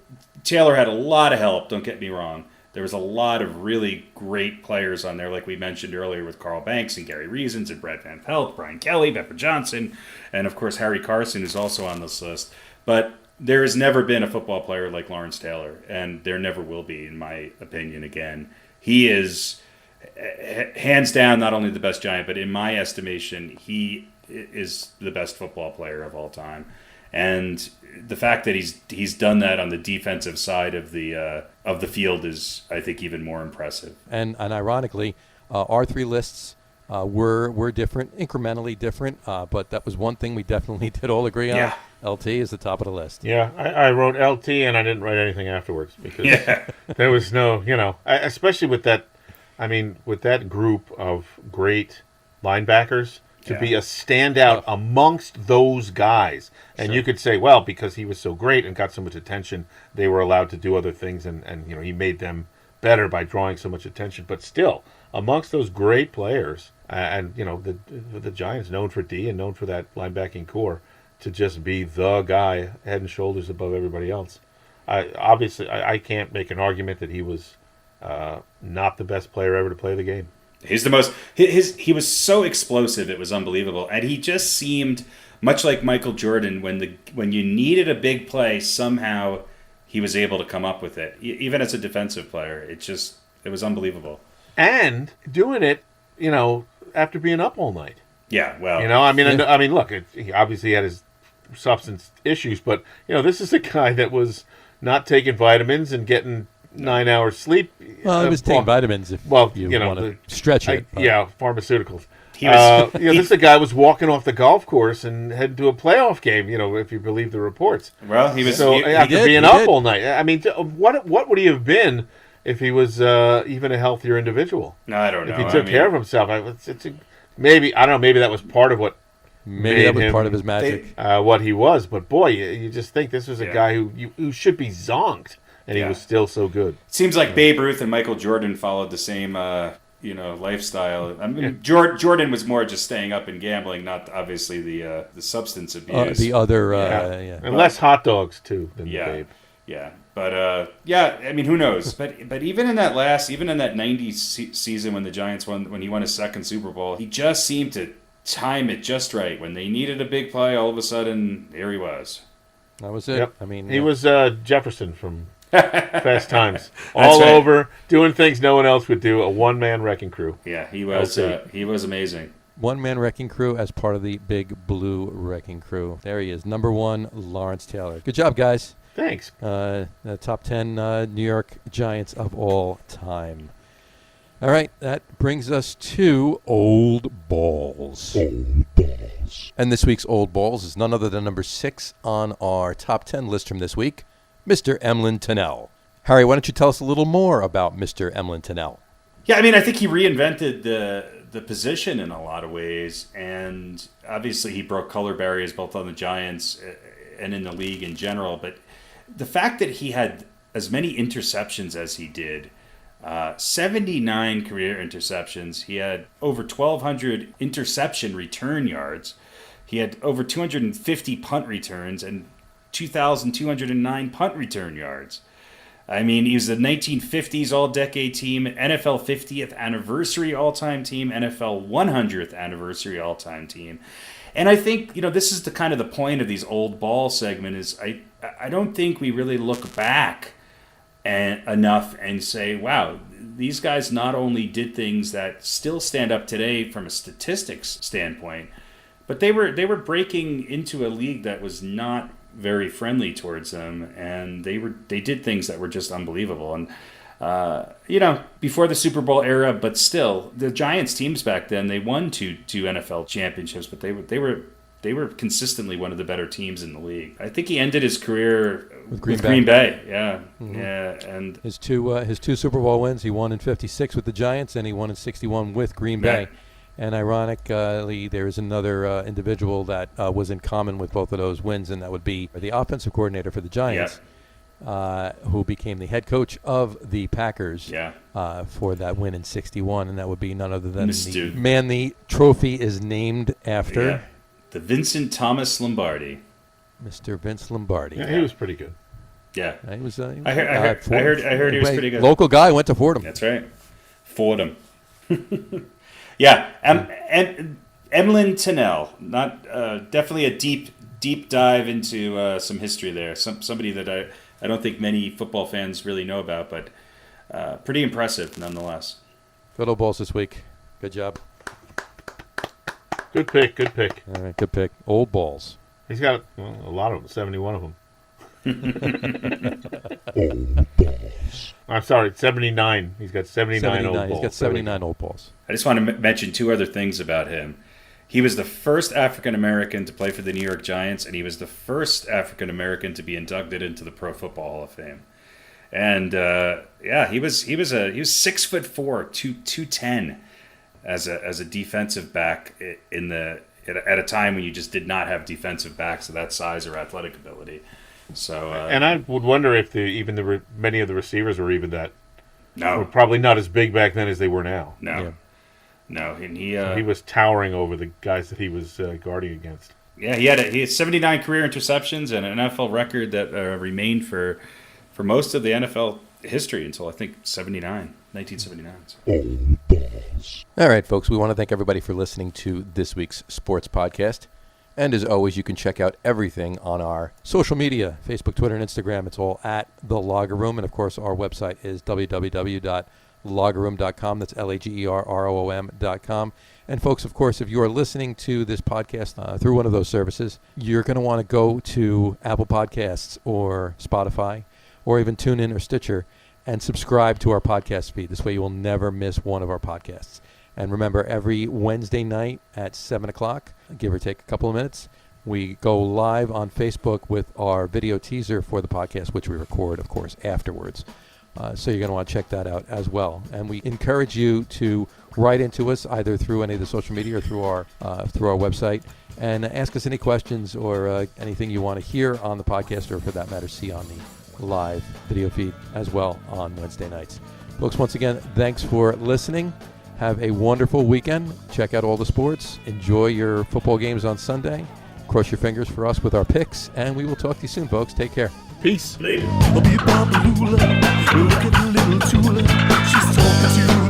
Taylor had a lot of help, don't get me wrong. There was a lot of really great players on there, like we mentioned earlier with Carl Banks and Gary Reasons and Brad Van Pelt, Brian Kelly, Pepper Johnson, and of course Harry Carson, who's also on this list. But there has never been a football player like Lawrence Taylor, and there never will be, in my opinion, again. He is hands down not only the best Giant, but in my estimation, he is the best football player of all time. And the fact that he's done that on the defensive side of the field is, I think, even more impressive. And ironically, our three lists were different, incrementally different, but that was one thing we definitely did all agree on. Yeah. LT is the top of the list. Yeah, I wrote LT and I didn't write anything afterwards because there was no, especially with that, with that group of great linebackers to be a standout amongst those guys. And you could say, well, because he was so great and got so much attention, they were allowed to do other things and he made them better by drawing so much attention. But still, amongst those great players, and the Giants known for D and known for that linebacking core, to just be the guy head and shoulders above everybody else. I can't make an argument that he was not the best player ever to play the game. He's the most. He was so explosive, it was unbelievable, and he just seemed much like Michael Jordan. When you needed a big play, somehow he was able to come up with it, even as a defensive player. It was unbelievable. And doing it, after being up all night. Yeah, well, look, he obviously had his substance issues, but this is a guy that was not taking vitamins and getting 9 hours sleep. Well, he was taking vitamins if you want to stretch it. Pharmaceuticals. This guy was walking off the golf course and heading to a playoff game, if you believe the reports. Well, he was. So after being up all night, what would he have been if he was even a healthier individual? No, I don't know. If he took care of himself, maybe I don't know. Maybe that was part of what. Maybe that was part of his magic. What he was, but boy, you just think this was a guy who should be zonked, and he was still so good. It seems like Babe Ruth and Michael Jordan followed the same, lifestyle. Jordan was more just staying up and gambling, not obviously the substance abuse. The other, and less hot dogs too than Babe. Yeah, but who knows? But even in that 90s season when the Giants when he won his second Super Bowl, he just seemed to time it just right. When they needed a big play, all of a sudden, there he was. That was it. Yep. He was Jefferson from Fast Times. All over, doing things no one else would do, a one-man wrecking crew. Yeah, he was amazing. One-man wrecking crew as part of the Big Blue Wrecking Crew. There he is, number one, Lawrence Taylor. Good job, guys. Thanks. The top 10 New York Giants of all time. All right, that brings us to Old Balls. Old balls. And this week's Old Balls is none other than number 6 on our top 10 list from this week, Mr. Emlyn Tunnell. Harry, why don't you tell us a little more about Mr. Emlyn Tunnell? Yeah, I think he reinvented the position in a lot of ways, and obviously he broke color barriers both on the Giants and in the league in general. But the fact that he had as many interceptions as he did, 79 career interceptions. He had over 1,200 interception return yards. He had over 250 punt returns and 2,209 punt return yards. He was the 1950s All-Decade Team, NFL 50th Anniversary All-Time Team, NFL 100th Anniversary All-Time Team. And I think, this is the kind of the point of these Old Ball segment is I don't think we really look back enough and say, wow, these guys not only did things that still stand up today from a statistics standpoint, but they were breaking into a league that was not very friendly towards them, and they did things that were just unbelievable. And before the Super Bowl era, but still, the Giants teams back then, they won two NFL championships, but they were consistently one of the better teams in the league. I think he ended his career with Green Bay. Yeah, and his two Super Bowl wins. He won in '56 with the Giants, and he won in '61 with Green Bay. And ironically, there is another individual that was in common with both of those wins, and that would be the offensive coordinator for the Giants, who became the head coach of the Packers for that win in '61, and that would be none other than the man the trophy is named after. Yeah. The Vincent Thomas Lombardi. Mr. Vince Lombardi. Yeah, he was pretty good. Yeah. He was, I heard he was pretty good. Local guy, went to Fordham. That's right. Fordham. Yeah. Emlyn Tunnell. Not definitely a deep dive into some history there. Somebody that I don't think many football fans really know about, but pretty impressive nonetheless. Good Old Balls this week. Good job. Good pick. Good pick. All right, good pick. Old balls. He's got a lot of them. 71 of them. Old balls. I'm sorry, 79. He's got 79 old balls. He's got 79 old balls. I just want to mention two other things about him. He was the first African American to play for the New York Giants, and he was the first African American to be inducted into the Pro Football Hall of Fame. And he was 6'4", 210 as a defensive back at a time when you just did not have defensive backs of that size or athletic ability. So and I would wonder if many of the receivers were even that. No, were probably not as big back then as they were now. No. Yeah. No, and he was towering over the guys that he was guarding against. Yeah, he had 79 career interceptions and an NFL record that remained for most of the NFL history until I think 1979. Old balls. All right, folks, we want to thank everybody for listening to this week's sports podcast. And as always, you can check out everything on our social media, Facebook, Twitter, and Instagram. It's all at The Logger Room. And, of course, our website is www.loggerroom.com. That's LAGERROOM.com. And, folks, of course, if you are listening to this podcast through one of those services, you're going to want to go to Apple Podcasts or Spotify or even TuneIn or Stitcher and subscribe to our podcast feed. This way you will never miss one of our podcasts. And remember, every Wednesday night at 7 o'clock, give or take a couple of minutes, we go live on Facebook with our video teaser for the podcast, which we record, of course, afterwards. So you're going to want to check that out as well. And we encourage you to write into us either through any of the social media or through our website and ask us any questions or anything you want to hear on the podcast or, for that matter, see on the live video feed as well on Wednesday nights. Folks, once again, thanks for listening. Have a wonderful weekend. Check out all the sports. Enjoy your football games on Sunday. Cross your fingers for us with our picks, and we will talk to you soon, folks. Take care. Peace. Later. Look at the little Tula. She's talking to